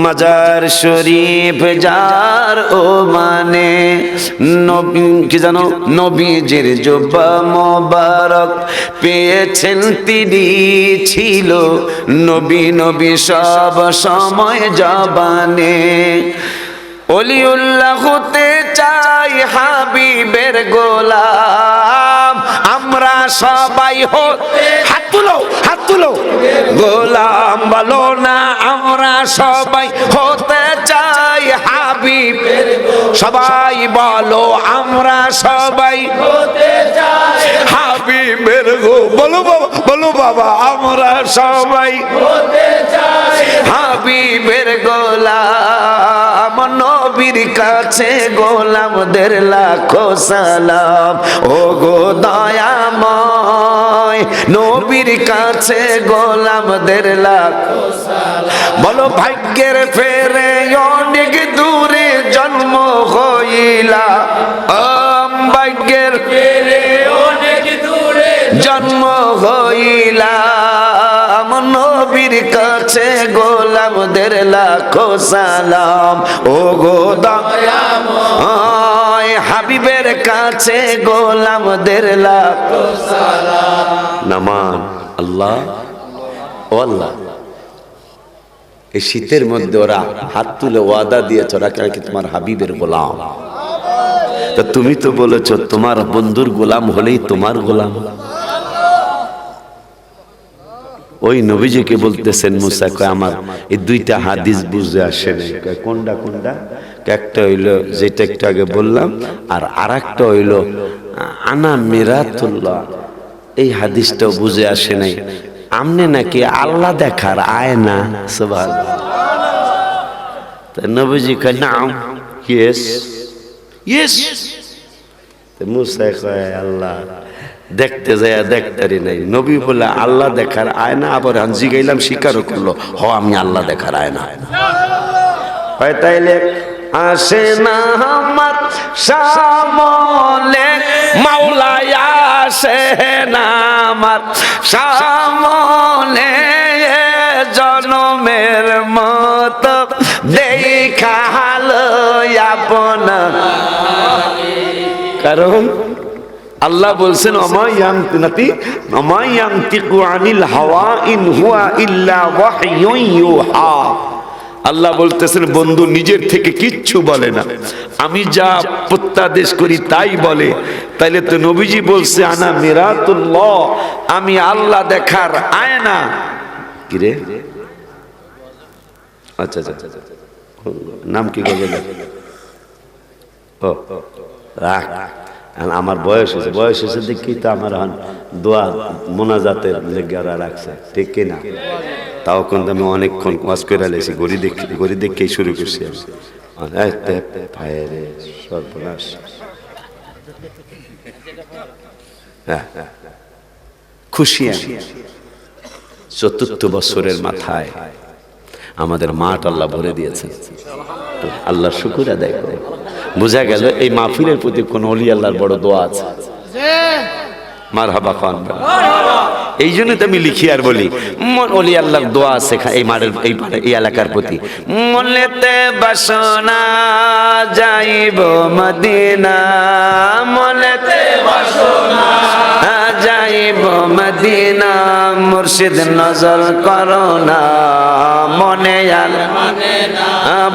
মাজার শরীফ যার ও মানে। নবী কি জানো, নবীজির জুব্বা মোবারক পেয়েছেন তিনি, ছিল নবী নবী সব সময় জবানে। ওলিউল্লাহ হতে চাই হাবিবের গোলাম, আমরা সবাই হতে, হাত তুলো হাত তুলো, গোলাম বলো না, আমরা সবাই হতে চাই হাবিবের, সবাই বলো আমরা সবাই হতে চাই হাবিবের গো, বলো বাবা, বলো বাবা, আমরা সবাই হতে চাই হাবিবের গোলাম। নবীর কাছে গোলামদের লাখো সালাম, ও গো দয়াময় নবীর কাছে গোলামদের লাখো সালাম। বলো ভাগ্যের ফেরে অনেক দূরে জন্ম হইলা, ভাগ্যের ফেরে অনেক দূরে জন্ম হইলা। নবীর কাছে গোলামদের লাখো সালাম, ও গো দয়াময় হাবিবের কাছে গোলামদের লাখো সালাম। নামান আল্লাহ ও আল্লাহ, এই শীতের মধ্যে ওরা হাত তুলে ওয়াদা দিয়েছ ওরা কি তোমার হাবিবের গোলাম। তা তুমি তো বলেছ তোমার বন্ধুর গোলাম হলেই তোমার গোলাম। ওই নবীজিকে বলতেছেন মুসা, কয় আমার এই দুইটা হাদিস বুঝে আসে না। কোনটা কোনটা? একটা হইলো যেটা একটু আগে বললাম, আর আরেকটা হইলো আনা মিরাতুল্লাহ, এই হাদিসটাও বুঝে আসে নাই। আমনে নাকি আল্লাহ দেখার আয়না? সুবহানাল্লাহ। তো নবীজি কয় নাম, ইয়েস ইয়েস। তো মুসা কয় আল্লাহ দেখতে যায় দেখতারি নাই। নবী বলে আল্লাহ দেখার আয়না, আবার হানজি গাইলাম স্বীকারও করলো, হ আমি আল্লাহ দেখার আয়না। হয় তাইলে আসে না আমার সামনে মাওলাই, আসে না আমার সামনে জনমের মতো দেখালো আপনা। কারণ আল্লাহ বলছেন আমায়ান্তিকু আনিল হাওয়া ইন হুয়া ইল্লা ওয়াহয়ুন ইউহা। আল্লাহ বলতেছেন বন্ধু নিজের থেকে কিচ্ছু বলে না, আমি যা প্রত্যাদেশ করি তাই বলে। তাইলে তো নবীজি বলছে আনা মিরাতুল্লাহ, আমি আল্লাহ দেখার আয়না। কি রে? আচ্ছা আচ্ছা, নাম কি গজল? ও রাখ, আমার বয়স হয়েছে, বয়স হয়েছে দেখি তো আমার দোয়া মোনাজাতের লেগে রাখছে, ঠিক কিনা? তাও কিন্তু আমি অনেকক্ষণ ওয়াজ করে লেছি, গড়ি দেখেই শুরু করছি। সর্বনাশ। খুশি আমি ৪৪ বছরের মাথায় আমাদের মাঠ আল্লাহ ভরে দিয়েছেন। আল্লাহ শুকুর আদায় করে বোঝা গেল এই মাহফিলের প্রতি কোন ওলি আল্লাহর বড় দোয়া আছে। মারহাবা খান। এই জন্য তো আমি লিখি আর বলি ওলি আল্লাহর দোয়া আছে এই মাঠের এই এলাকার প্রতি। মনেতে বাসনা যাইব মদিনা, মনেতে বাসনা যাইব মদিনা, মুর্শিদ নজর করো না মনে আর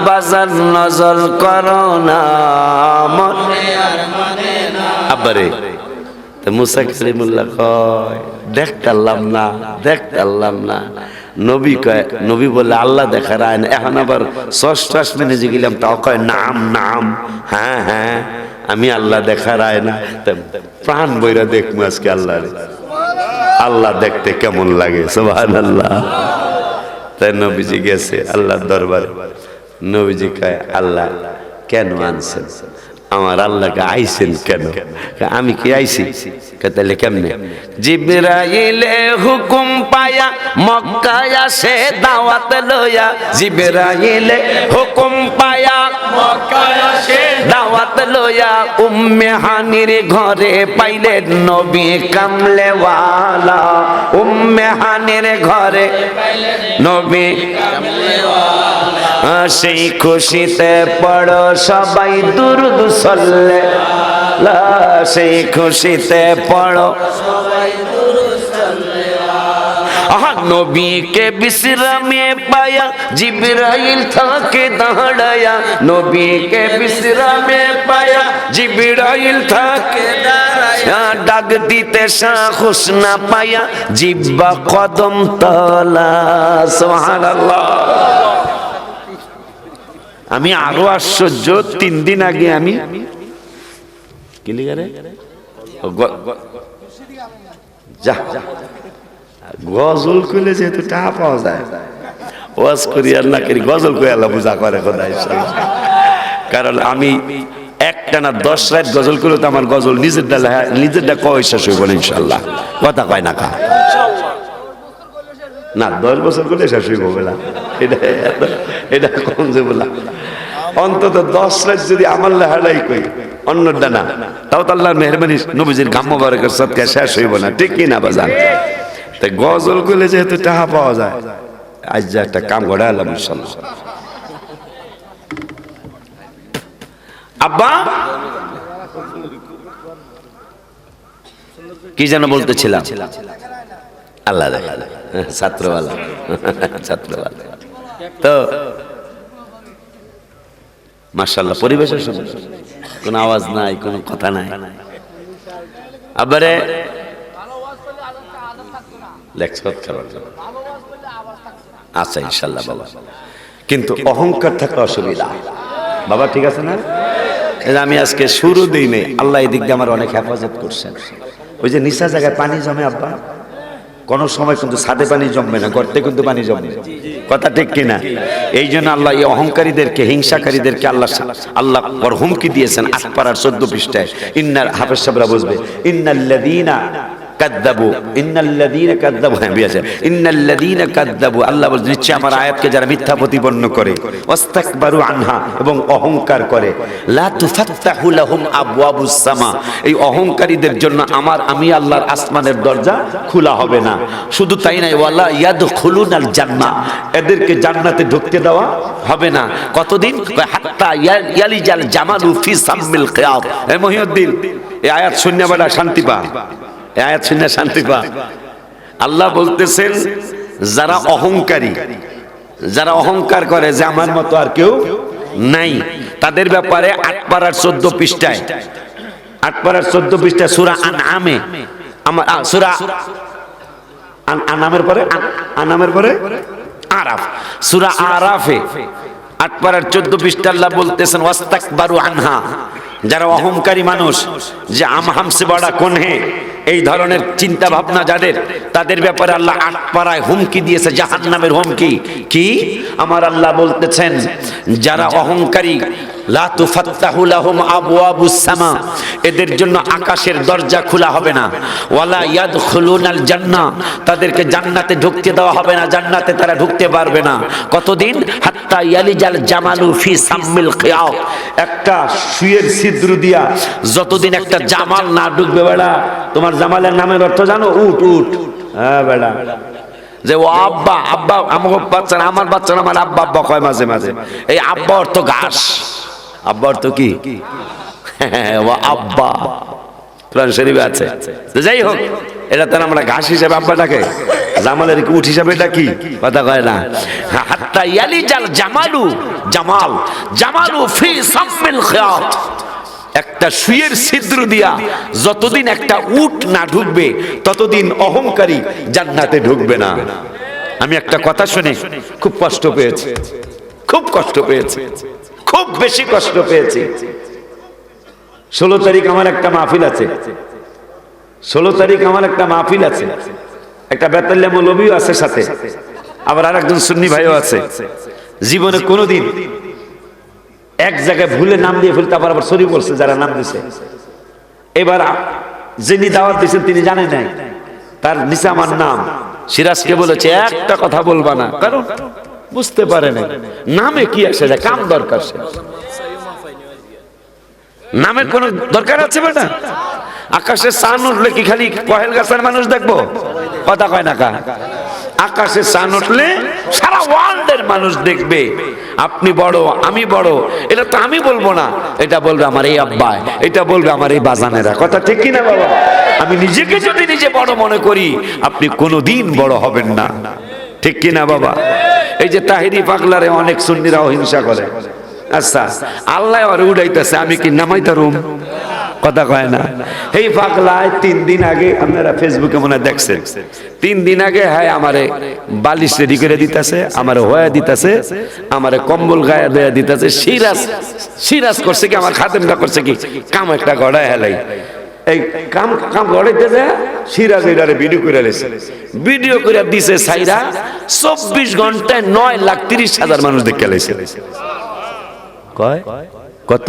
বাজার নজর করো না মনে আর মানে না। আবারে তো মুসা কালিমুল্লাহ কয় দেখতে পারলাম না, দেখতে পারলাম না। নবী কয়, নবী বলে আল্লাহ দেখার আয়না। এখন আবার ষষ্ঠ মেনে যে গেলাম তাও কয় নাম নাম, হ্যাঁ হ্যাঁ আমি আল্লাহ দেখার আয়না। প্রাণ বইরা দেখবো আজকে আল্লাহ, আল্লাহ দেখতে কেমন লাগে। সুবহানাল্লাহ। তাই নবীজি গেছে আল্লাহর দরবারে। নবীজি কয় আল্লাহ কেন আনছেন? আমার আল্লাহকে আইছেন কেন? আমি কি আইছি? তাহলে কেমনে? জিবরাইলে হুকুম পায়া মক্কায় আসে দাওয়াত লয়া, জিবরাইলে হুকুম পায়া মক্কায় আসে দাওয়াত লয়া, উম্মে হানির ঘরে পাইলেন নবী কামলেওয়ালা, উম্মে হানির ঘরে পাইলেন নবী কামলেওয়ালা। সেই খুশিতে পড়ো সবাই দুরূদ সাল্লাল্লাহ, সেই খুশিতে পড়ো সবাই দুরূদ সাল্লাল্লাহ। নবীকে বিশ্রামে পায়া জিবরাইল থাকে দাঁড়ায়া, নবীকে বিশ্রামে পায়া জিবরাইল থাকে দাঁড়ায়া, ডাক দিতে সাহস না পায়া জিব্বা কদম তলা। সুবহানাল্লাহ। আমি আরো আশ্চর্য, 3 দিন আগে আমি গজল করলে যেহেতু টাকা পাওয়া যায়, ওয়াজ করি আর না করি গজল করে আল্লাহ পূজা করে খোদাই। কারণ আমি একটানা 10 রাত গজল করলে তো আমার গজল নিজেরটা কয় শেষ হইব না ইনশাল্লাহ। কথা কয় না কা না 10 বছর করলে শেষ হইব বলা, এটা কম যে বলা। অন্তত 10 রাত যদি আমার লেহালাই কই অন্যটা না, তাও তো আল্লাহর মেহরবানি নবীজির গাম মোবারকের সদকা শেষ হইব না, ঠিক কি না বাজান? তাই গজল করলে যেহেতু টাকা পাওয়া যায়, আজ যা একটা কাম করে আল্লাহ ইনশাআল্লাহ। আব্বা কি যেন বলতেছিলাম? আল্লাহ দেখা ছাত্রওয়ালা, ছাত্রওয়ালা তো মাশাআল্লাহ। পরিবেশের সমস্যা, কোনো আওয়াজ নাই, কোনো কথা নাই। আবারে আচ্ছা ইনশাআল্লাহ বাবা, কিন্তু অহংকার থাকলে অসুবিধা বাবা, ঠিক আছে না? আমি আজকে শুরু দিই নেই, আল্লাহ এদিক দিয়ে আমার অনেক হেফাজত করছেন। ওই যে নিচা জায়গায় পানি জমে আব্বা, কোন সময় কিন্তু ছাদে পানি জমবে না, গর্তে কিন্তু পানি জমবে, কথা ঠিক কিনা? এই জন্য আল্লাহ এই অহংকারীদেরকে, হিংসাকারীদেরকে আল্লাহ বড় হুমকি দিয়েছেন ৮ পারার ১৪ পৃষ্ঠায়। ইন্নাল হাফেজ সাহেবরা বুঝবে, ইন্নাল্লাযীনা কাযযাবু, ইন্নাল্লাযীনা কাযযাবু, হ্যাঁ বিয়াছে, ইন্নাল্লাযীনা কাযযাবু, আল্লাহ বলেন নিশ্চয় আমার আয়াতকে যারা মিথ্যা প্রতিপন্ন করে, ওয়াস্তাকবারু আনহা, এবং অহংকার করে, লা তুফাত্তাহু লাহুম আবওয়াবুস সামা, এই অহংকারীদের জন্য আমি আল্লাহর আসমানের দরজা খোলা হবে না। শুধু তাই নাই, ওয়ালা ইয়াদখুলুনাল জান্নাহ, এদেরকে জান্নাতে ঢুকতে দেওয়া হবে না। কতদিন? হাত্তা ইয়ালিজাল জামালু ফি সাম্মিল খিয়াত। এই মহিউদ্দিন, এই আয়াত শুনে বড় শান্তি পা, এই আয়াত শুনে শান্তি পা। আল্লাহ বলতেছেন যারা অহংকারী, যারা অহংকার করে যে আমার মতো আর কেউ নাই, তাদের ব্যাপারে ৮ পারার ১৪ পৃষ্ঠায়, ৮ পারার ১৪ পৃষ্ঠায় সূরা আনআমে, সূরা আনামের পরে আরাফ, সূরা আরাফে ৮ পারার ১৪ পৃষ্ঠা আল্লাহ বলতেছেন ওয়াস্তাকবারু আনহা, যারা অহংকারী মানুষ, যে হামসে বড়া কোন হে, এই ধরনের চিন্তা ভাবনা যাদের, তাদের ব্যাপারে আল্লাহ ৮ পারায় হুমকি দিয়েছে, জাহান্নামের হুমকি। কি? আমার আল্লাহ বলতেছেন যারা অহংকারী, লা তুফাত্তাহু লাহুম আবওয়াবুস সামা, এদের জন্য আকাশের দরজা খোলা হবে না, ওয়ালা ইয়াদখুলুনাল জান্নাহ, তাদেরকে জান্নাতে ঢুকতে দেওয়া হবে না, জান্নাতে তারা ঢুকতে পারবে না। কতদিন? হাত্তা ইয়ালিজাল জামালু ফি সাম্মিল খিয়াত, একটা সুয়ের ছিদ্র দিয়া যতদিন একটা জামাল না ঢুকবে। বেড়া, তোমার জামালের নামের অর্থ জানো? উট, উট। হ্যাঁ বেড়া, যে ও আব্বা, আব্বা আমার বাচ্চারা, আমার বাচ্চারা আমার আব্বা আব্বা কয় মাঝে মাঝে, এই আব্বা অর্থ ঘাস, আব্বা অর্থ কি? ও আব্বা, কোরআন শরীফে আছে। যাই হোক, এটা তো আমরা ঘাস হিসেবে আব্বাটাকে, জামালের উট হিসাবে এটা কি কথা কয় না। হাত্তা ইয়ালিজাল জামালু, জামাল, জামালু ফি সাম্মিল খিয়াত, একটা সুয়ের ছিদ্র দিয়া যতদিন একটা উট না ঢুকবে ততদিন অহংকারী জান্নাতে ঢুকবে না। আমি একটা কথা শুনে খুব কষ্ট পেয়েছি, খুব কষ্ট পেয়েছি, খুব বেশি কষ্ট পেয়েছি। 16 তারিখ আমার একটা মাহফিল আছে, 16 তারিখ আমার একটা মাহফিল আছে, একটা বেতাল্লা মৌলবীও আছে সাথে, আবার আরেকজন সুন্নি ভাইও আছে। জীবনে কোনোদিন এক জায়গায় ভুলে নাম দিয়ে ফেলতে আবার সরি বলছে যারা নাম দিছে। এবার যিনি দাওয়াত দিয়েছেন তিনি জানেন নাই, তার নিচে আমার নাম। সিরাজকে বলেছে একটা কথা বলবা না, কারণ বুঝতে পারে না নামে কি আসে যায়, কাম দরকার, নামের কোন দরকার আছে বেটা? আকাশে চাঁদ উঠলে কি খালি পহেল গাছের মানুষ দেখবো? কথা কয় না কা? আকাশে চাঁদ উঠলে সারা ওয়ার্ল্ডের মানুষ দেখবে। আপনি বড়, আমি বড়, এটা তো আমি বলবো না, এটা বলবে আমার এই আব্বা, এটা বলবে আমার এই বাজানেরা। কথা ঠিক কিনা বাবা? আমি নিজেকে যদি নিজে বড় মনে করি, আপনি কোনোদিন বড় হবেন না, ঠিক কিনা বাবা? এই যে তাহিরি পাগলারে অনেক সুন্নিরাও হিংসা করে। আচ্ছা, আল্লাহ আর উড়াইতেছে, আমি কি নামাইতারুম? কথা কয় না। এই পাগলায় 3 দিন আগে, আপনারা ফেসবুকে মনে দেখছেন, 3 দিন আগে হ্যাঁ আমারে বালিশ রেডি করে দিতেছে, আমারে হয়া দিতেছে, আমারে কম্বল গায়ে দেয়া দিতেছে। সিরাজ করছে কি, আমার খাদেমটা করছে কি, কাম একটা গড়ায় হেলাই, এই কাম গড়াইতে যায় সিরাজ এটারে ভিডিও করে লেছে, ভিডিও করে দিছে সাইরা 24 ঘন্টায় 9,30,000 মানুষ দেখে লেছে। কয় কত?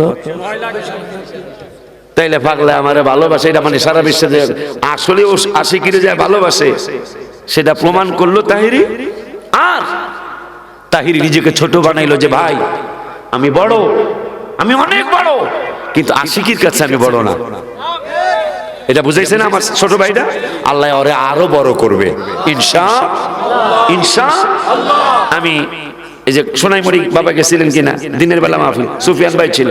তাইলে পাগলা আমারে ভালোবাসে, এটা মানে সারা বিশ্বে যে আসলে ও আশিকিরে যায় ভালোবাসে, সেটা প্রমাণ করলো তাহিরি। আর তাহিরি নিজেকে ছোট বানাইলো যে ভাই আমি বড়, আমি অনেক বড়, কিন্তু আশিকির কাছে আমি বড় না। এটা বুঝাইছে না আমার ছোট ভাইটা? আল্লাহ ওরে আরো বড় করবে ইনশাআল্লাহ। আমি এই যে সোনাইমুড়ি বাবা গেছিলেন কিনা দিনের বেলা মাহফিল, সুফিয়ান ভাই ছিল,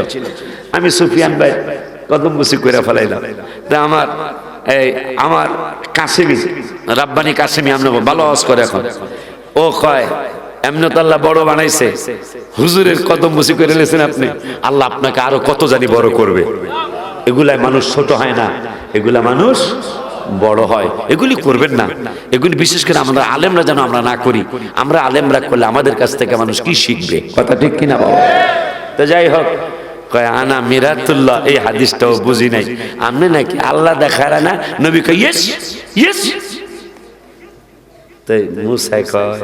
আমি সুফিয়ান ভাই কদম বসি করে ফেলাইলাম। তা আমার কাসেমি, রাব্বানি কাসেমি, আমরা ভালো আওয়াজ করে এখন, ও কয় এমনি তো আল্লাহ বড় বানাইছে, হুজুরের কদম বসি করে লেছেন আপনি, আল্লাহ আপনাকে আরো কত জানি বড় করবে। এগুলায় মানুষ ছোট হয় না, এগুলা মানুষ বড় হয়। এগুলি করবেন না, এগুলি বিশেষ করে আমরা আলেমরা যেন আমরা না করি। আমরা আলেমরা করলে আমাদের কাছ থেকে মানুষ কি শিখবে? কথা ঠিক কিনা বাবা? তো যাই হোক, কয় আনা মিরাতুল্লাহ, এই হাদিসটাও বুঝি নাই। আপনি নাকি আল্লাহ দেখায় না, নবী কয় ইয়েস ইয়েস, তাই মুসাই কয়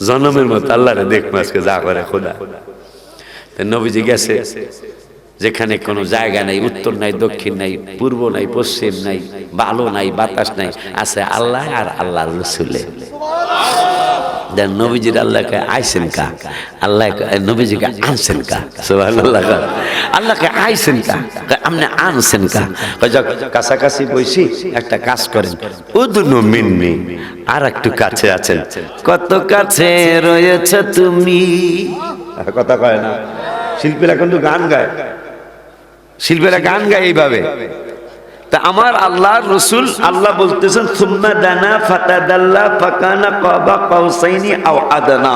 জনমের মতো আল্লাহরে দেখবো আজকে যা করে খোদা। তাই নবীজি গেছে যেখানে কোনো জায়গা নাই, উত্তর নাই, দক্ষিণ নাই, পূর্ব নাই, পশ্চিম নাই, বালু নাই, বাতাস নাই, আছে আল্লাহ আর আল্লাহর রাসূলে। দেন নবীজির আল্লাহকে আইসেন কা, আল্লাহ নবীজিকে আনছেন কা, সুবহানাল্লাহ। আল্লাহকে আইসেন কা, আপনি আনছেন কা। কাছাকাছি বইছি, একটা কাজ করেন, উদনু মিন্নি, আর একটু কাছে আছেন। কত কাছে রয়েছে তুমি, কথা কয় না। শিল্পীরা কিন্তু গান গায়, শিল্পীরা গান গায় এইভাবে। তা আমার আল্লাহর রাসূল আল্লাহ বলতেছেন সুম্মা দানা ফাতাদাল্লা ফাকানা কাবা কাউসাইনি আও আদনা।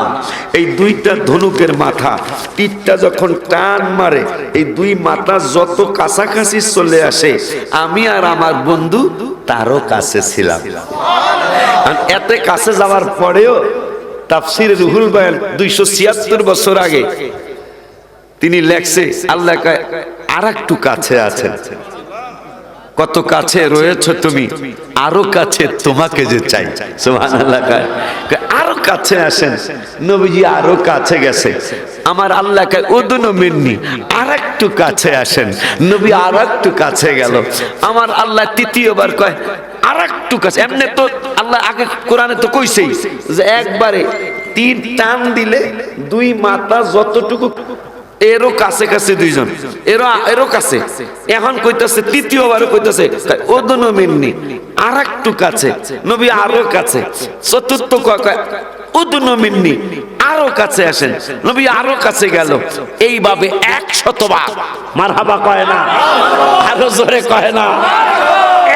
এই দুইটা ধনুকের মাথা, তীরটা যখন টান মারে, এই দুই মাথা যত কাছাকাছি চলে আসে, আমি আর আমার বন্ধু তারও কাছে ছিলাম। এত কাছে যাওয়ার পরেও তাফসীরে রুহুল বায়ান 276 বছর আগে তিনি লেখছে আল্লাহ আর একটু কাছে আছেন। কত কাছে রয়েছে তুমি, আরো কাছে তোমাকে যে চাই, সুবহানাল্লাহ। আরো কাছে আসেন, নবীজি আরো কাছে গেছে। আমার আল্লাহকে উদনু মিন্নি, আর একটু কাছে আসেন, নবী আর একটু কাছে গেল। আমার আল্লাহ তৃতীয়বার কয় আর একটু কাছে। এমনি তো আল্লাহ আগে কোরআনে তো কইছেই যে একবারে তীর টান দিলে দুই মাথা যতটুকু, এরও কাছে কাছে দুইজন, এরও কাছে। এখন কইতাছে তৃতীয়বার কইতাছে উদনু মিন্নি, আর একটু কাছে, নবী আরো কাছে। চতুর্থ কয় উদনু মিন্নি, আরো কাছে আসেন, নবী আরো কাছে গেল। এইভাবে 100 বার মারহাবা কয় না, আরো জোরে কয় না।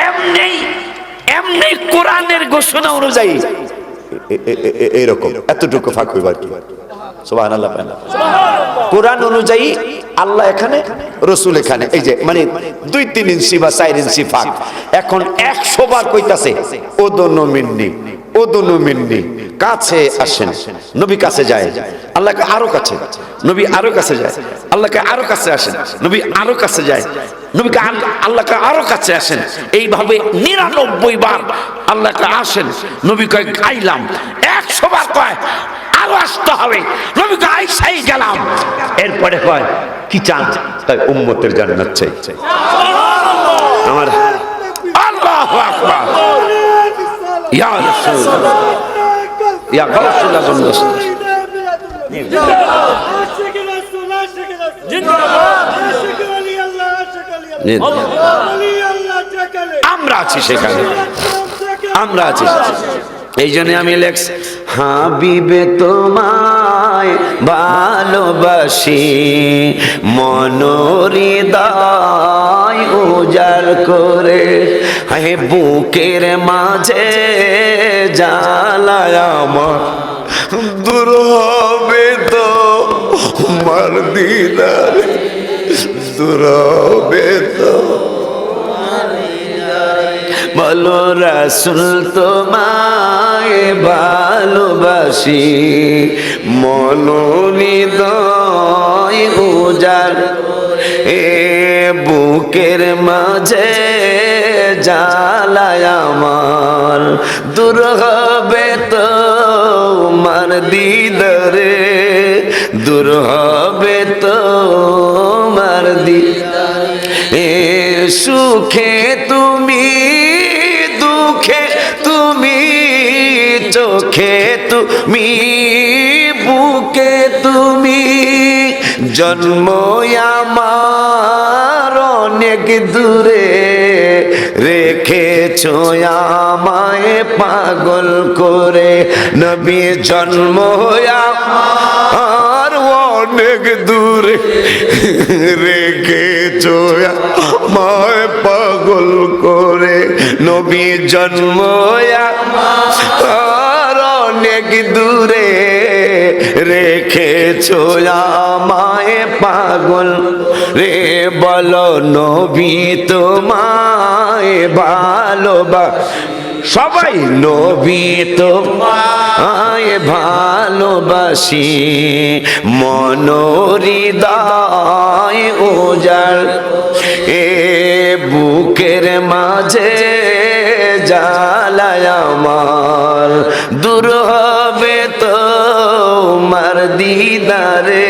এমনি এমনি কোরআনের ঘোষণা অনুযায়ী এরকম এতটুকু ফাঁক হইবার কি, সুবহানাল্লাহ। কোরআন অনুযায়ী আল্লাহ এখানে, রাসূল এখানে, এই যে মানে 2-3 ইঞ্চি বা 4 ইঞ্চি ফাঁক। এখন 100 বার কইতাছে উদনু মিন্নি, উদনু মিন্নি, কাছে আসেন। নবী কাছে যায়, আল্লাহকে আরো কাছে, নবী আরো কাছে যায়, আল্লাহকে আরো কাছে আসেন, নবী আরো কাছে যায়, নবীকে আল্লাহকে আরো কাছে আসেন। এইভাবে 99 বার আল্লাহকে আসেন। নবী কয় গাইলাম, 100 বার কয় আরো আসতে হবে, নবী কয় আইসাই গেলাম। এরপরে কয় কি চান, তাই উম্মতের জান্নাত চাই। আমার আল্লাহু আকবার, ইয়া রাসূলুল্লাহ, ইয়া গাউসুল আযম। আমরা আছি সেখানে, আমরা আছি। এই জন্য আমি লেখছি হাবিবে তোমায় ভালোবাসি, মনোহৃদয় উজাড় করে, হে বুকের মাঝে জ্বালায় আমার, দূর হবে তো মার দিদার, দূর হবে তো। বলো রাসূল তোমায় ভালোবাসি, মনোহৃদয় উজাড়, এ বুকের মাঝে জ্বালায় আমার, দূর হবে তো মার দিদারে, দূর হবে তো মার দিদারে। এ সুখে তুমি, দুঃখে তুমি, চোখে তুমি, বুকে তুমি, জন্ম আমার অনেক দূরে, রেখেছো আমায় পাগল করে। নবী জন্ম আমার অনেক দূরে, রেখেছো আমায় পাগল করে। নবী জন্ম আমার অনেক দূরে, রেখেছো আমায় পাগল রে। বলো নবী তোমায় ভালোবাসি, সবাই নবী তোমায় ভালোবাসি, মনোহৃদয় উজাড়, এ বুকের মাঝে জ্বালায় আমার, দূর হবে তোমার দিদারে,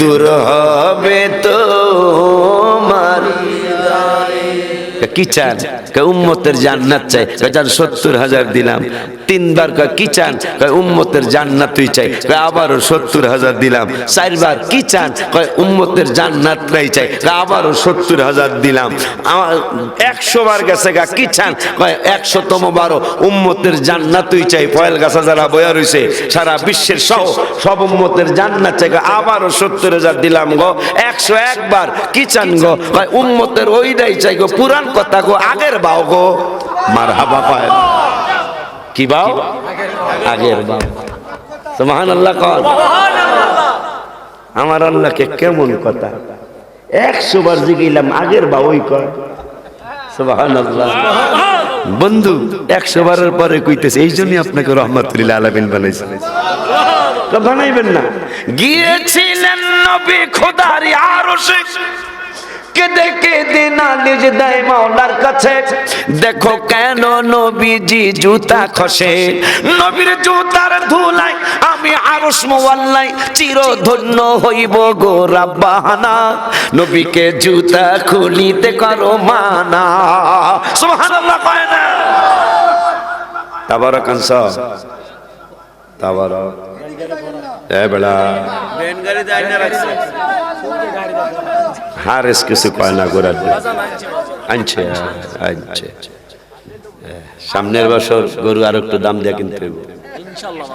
দূর হবে তোমার। কি চান? উম্মতের জান্নাত চাই। কয় 70,000 দিলাম। তিনবার কয় কি চান? কয় উম্মতের জান্নাতই চাই। কয় আবারও 70,000 দিলাম। চারবার কি চান? কয় উম্মতের জান্নাতটাই চাই। কয় আবারও 70,000 দিলাম। 100 বার গেছে গা, কি চান? কয় 100তম বারও উম্মতের জান্নাতই চাই। ফয়েল গাছা যারা বয়া রইছে সারা বিশ্বের সহ সব উম্মতের জান্নাত চাই। আবারও 70,000 দিলাম গো। 101 বার কি চান গো? কয় উম্মতের ওইটাই চাই গো। পুরান কথা গো, আগের বাও গো। মারহাবা পায় কি বাও? আগের বাও। সুবহানাল্লাহ কর। আমার আল্লাহকে কেমন কথা 100 বার জিগাইলাম, আগের বাও ওই কয়। সুবহানাল্লাহ। বন্ধু 100 বারের পরে কইতেছে এই জন্যই আপনাকে রহমাতুল আলামিন বানাইছে। তো বানাইবেন না? গিয়েছিলেন নবী খোদার আরশে, কেঁদে কেঁদে নালিশ দেয় মাওলার কাছে। দেখো কেন নবীজি জুতা খসে, নবীর জুতার ধুলায় আমি আরশ মোয়াল্লাই চিরধন্য হইব গো রাব্বানা। নবীকে জুতা খুলিতে করো মানা। সুবহানাল্লাহ কয় না? তাবারাক আনসা তাবারাক। এ বেলা বেন গাড়ি দাই না রাখছে। হারেস কিছু কয় না গোড়ার আনছে আনছে। সামনের বছর গরু আর একটু দাম দিয়ে কিনতে হইব ইনশাআল্লাহ।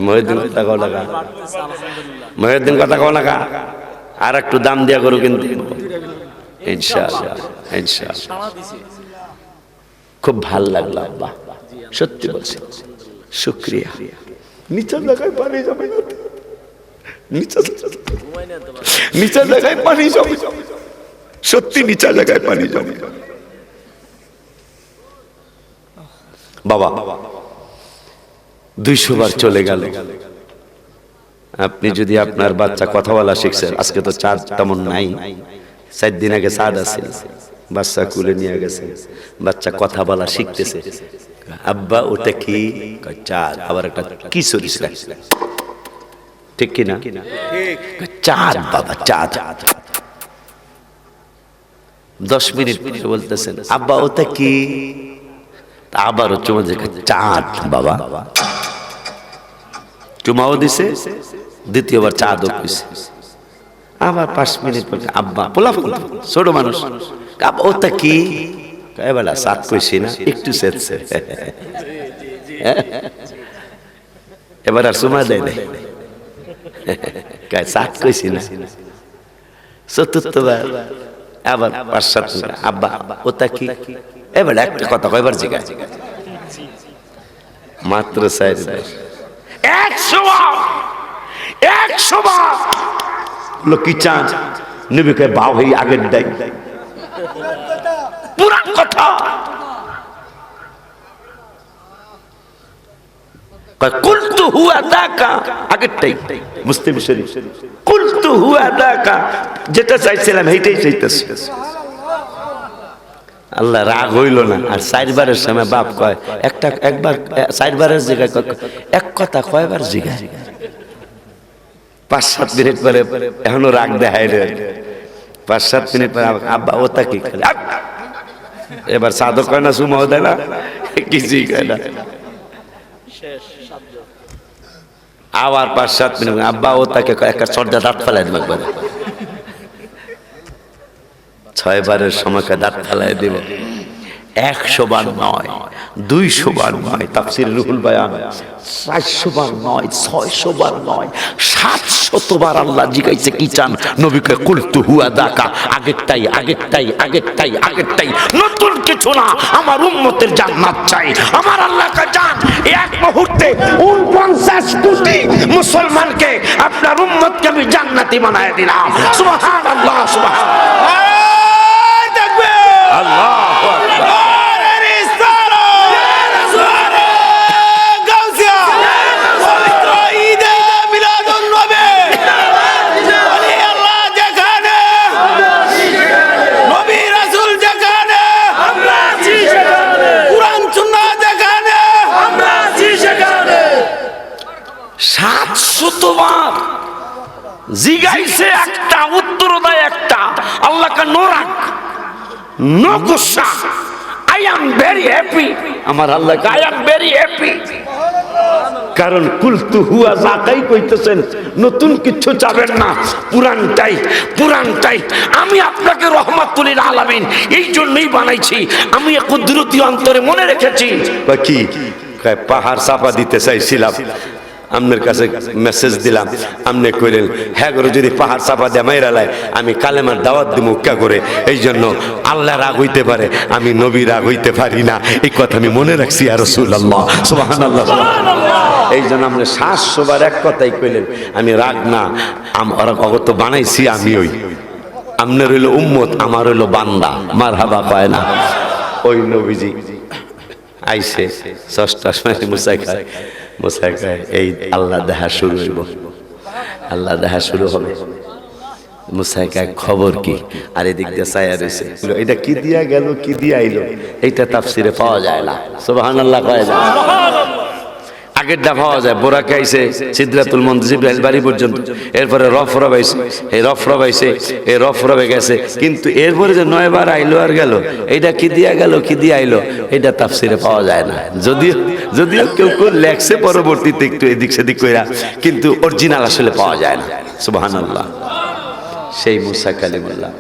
মহিউদ্দিন কথা কও লাগা, মহিউদ্দিন কথা কও লাগা, আর একটু দাম দিয়ে গরু কিনতে হইব ইনশাআল্লাহ ইনশাআল্লাহ। খুব ভাল লাগলো আব্বা, সত্যি বলছি, শুকরিয়া। নিচের জায়গায় পানি জমে না, নিচের জায়গায় পানি জমে, সত্যি নিচের জায়গায় পানি জমে। বাবা 200 বার চলে গেল। আপনি যদি আপনার বাচ্চা কথা বলা শিখছেন, আজকে তো চাঁদ তেমন নাই, 4 দিন আগে চাঁদ আছে, বাচ্চা কুলে নিয়ে গেছে, বাচ্চা কথা বলা শিখতেছে। আব্বা ওটা কি? চাঁদ। আবার একটা কি সরিস রাখছে, ঠিক কিনা? চাঁদ বাবা, চাঁদ। 10 মিনিট বলতেছেন আব্বা ওটা কি? আবার চুমা দেখে চাঁদ বাবা, চুমাও দিছে, দ্বিতীয়বার চাঁদও কইছে। আবার 5 মিনিট পর আব্বা, পোলা ছোট মানুষ, আব্বা ওটা কি? এবেলা চাঁদ কইছি না, একটু সেচ্ছে। এবার আর চুমা দেয় নাই, চাঁদ কইছি না। চতুর্থবার আবার 5-7 মিনিট আব্বা ওটা কি? এবার একটা কথা কয়বার জিজ্ঞাসা, মাত্র 4 বার। 100 বার কি চান? নবীকে বাও হই আগের দেয়, পুরান কথা। কুলতু হুয়া দাকা, আগেরটাই মুসলিম শরীফ, কুলতু হুয়া দাকা, যেটা চাইছিলাম এইটাই চাইতেছি। আল্লাহ রাগ হইল না। আর 4 বারের সময় বাপ কয় একবার 4 বারের জায়গায় এক কথা কয়বার জিগায়। 5-7 মিনিট পরে এখনো রাগ দেখায় রে। 5-7 মিনিট পরে আব্বা ওটা কি? এবার সাধক কয় না, সুমাও দেয় না, কিছুই কয় না। আবার 5-7 মিনিট আব্বা ওটাকে একটা সর্দা দাঁত ফেলাই দেবে একবার। 6 বারের সময় দাঁত ফেলাই দিব। 100 বার নয়, 200 বার নয়, তাফসীর রুহুল বায়ান 400 বার নয়, 600 বার নয়, 700 বার আল্লাহ জিগাইছে কি চান? নবীকে কুলতু হুয়া দাকা, আগেরটাই আগেরটাই আগেরটাই আগেরটাই, নতুন কিছু না। আমার উম্মতের জান্নাত চাই। আমার আল্লাহকে জান, এক মুহূর্তে 49 কোটি মুসলমানকে আপনার উম্মতকে আমি জান্নাতি বানায় দিলাম। সুবহানাল্লাহ, সুবহানাল্লাহ, আল্লাহু আকবার। আমরা আছি সেখানে, বার জিগাইছে একটা, উত্তর দেয় একটা। আল্লাহ কা নো রাগ, নো গুসা, আই এম ভেরি হ্যাপি। আমার আল্লাহ কা আই এম ভেরি হ্যাপি, কারণ কুলতু হুয়া যাকাই কইতেছেন, নতুন কিছু চাবেন না, পুরানটাই পুরানটাই। আমি আপনাকে রহমাতুল লিল আলামিন এই জন্যই বানাইছি। আমি কুদরতি অন্তরে মনে রেখেছি। কি পাহাড় চাপা দিতে চাইছিলাম, আপনার কাছে মেসেজ দিলাম, আপনি কইলেন হ্যাঁ করে যদি পাহাড় চাপা দিয়ে মাইরা লাই আমি কালেমার দাওয়াত দিব উক্কা করে। এই জন্য আল্লাহ রাগ হইতে পারে, আমি নবী রাগ হইতে পারি না, এই কথা আমি মনে রাখছি। আর রাসূলুল্লাহ সুবহানাল্লাহ, এই জন্য আপনি 700 বার এক কথাই কইলেন, আমি রাগ না, ওরা কত বানাইছি আমি ওই, আপনার হইলো উম্মত, আমার হইলো বান্দা। মারহাবা পায় না। ওই নবীজি আইসে 6টার সময় মুসাই খায়, এই আল্লাহ দেখা শুরু হইব, আল্লাহ দেখা শুরু হবে। মুসাই খায় খবর কি? আর এদিক দিয়ে ছায়া রয়েছে, এটা কি দিয়া গেল, কি দিয়া আইলো, এইটা তাফসিরে পাওয়া যায় না। সুবহানাল্লাহ কয় যায়, আগেরটা পাওয়া যায়। বোরাকে আইছে সিদরাতুল মুনতাহা জিবরাইল বাড়ি পর্যন্ত, এরপরে রফরব আইছে, এই রফরব আইছে, এই রফরবে গেছে, কিন্তু এরপরে যে 9 বার আইলো আর গেল, এইটা কি দিয়া গেল, কি দিয়া আইলো, এইটা তাফসিরে পাওয়া যায় না। যদিও যদিও কেউ কেউ লেখছে পরবর্তীতে একটু এদিক সেদিক কইরা, কিন্তু অরিজিনাল আসলে পাওয়া যায় না। সুবহানাল্লাহ। সেই মুসা কালিমুল্লাহ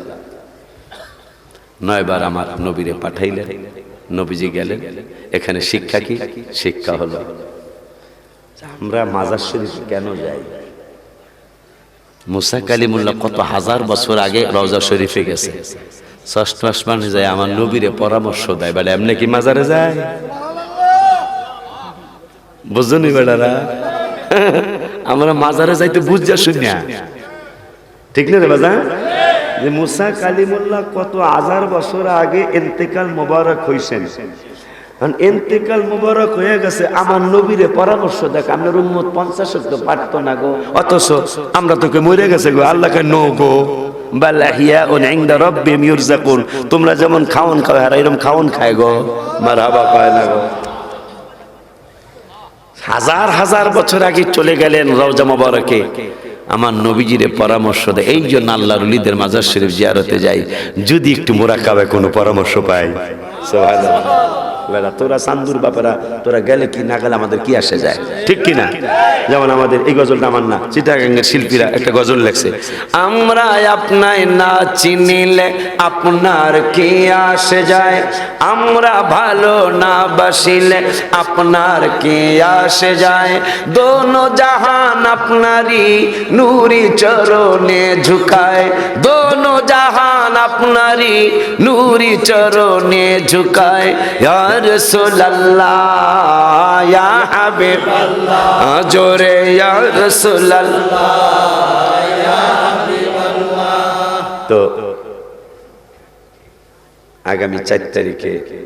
9 বার আমার নবীরে পাঠাইলেন, নবীজি গেলেন। এখানে শিক্ষা কি? শিক্ষা হলো আমরা মাজার শরীফ কেন যাই? মুসা কালিমুল্লাহ কত হাজার বছর আগে রওজা শরীফে গেছে, 6ষ্ঠ আসমানে যায়, আমার নবীরে পরামর্শ দেয়, বেটা এমনি কি মাজারে যায়? বুঝনি বেটারা, আমরা মাজারে যাইতে বুঝা শুনিয়া, ঠিক না রে বাজা? যে মুসা কালিমুল্লাহ কত হাজার বছর আগে ইন্তেকাল মোবারক হইছেন, ইন্তেকাল মুবারক হয়ে গেছে, আমার নবীরে পরামর্শ দেখ, আপনার উম্মত 50 শব্দ পারত না গো, অথচ আমরা তোকে মরে গেছে গো, আল্লাহকে নো গো বালাহিয়া ও ইনদা রাব্বিহিম ইরযাকুন, তোমরা যেমন খাওন খাও আর এরকম খাওন খায় গো, মারহাবা কয় না গো। হাজার হাজার বছর আগে চলে গেলেন রওজা মুবারকে, আমার নবীজিরে পরামর্শ দেয়। এই জন্য আল্লাহর ওলিদের মাজার শরীফ জিয়ারতে যাই, যদি একটু মোরাকাবায় কোনো পরামর্শ পাই। সুবহানাল্লাহ। তোরা চান্দুর বাপারা, তোরা গেলে কি না গেলে আমাদের কি আসে যায়, ঠিক কিনা? যেমন আমাদের এই গজলটা আমার না, চিটাগাঙ্গের শিল্পীরা একটা গজল লেখছে, আমরা আপনায় না চিনিলে আপনার কি আসে যায়, আমরা ভালো না বাসিলে আপনার কি আসে যায়, দোনো জাহান আপনারই নূরি চরণে ঝুকায়, দোনো জাহান আপনারই নূরি চরণে ঝুকায়, ইয়া রাসূলুল্লাহ ইয়া হাবিবাল্লাহ, জোরে ইয়া রাসূলুল্লাহ ইয়া হাবিবাল্লাহ। তো আগামী 4 তারিখে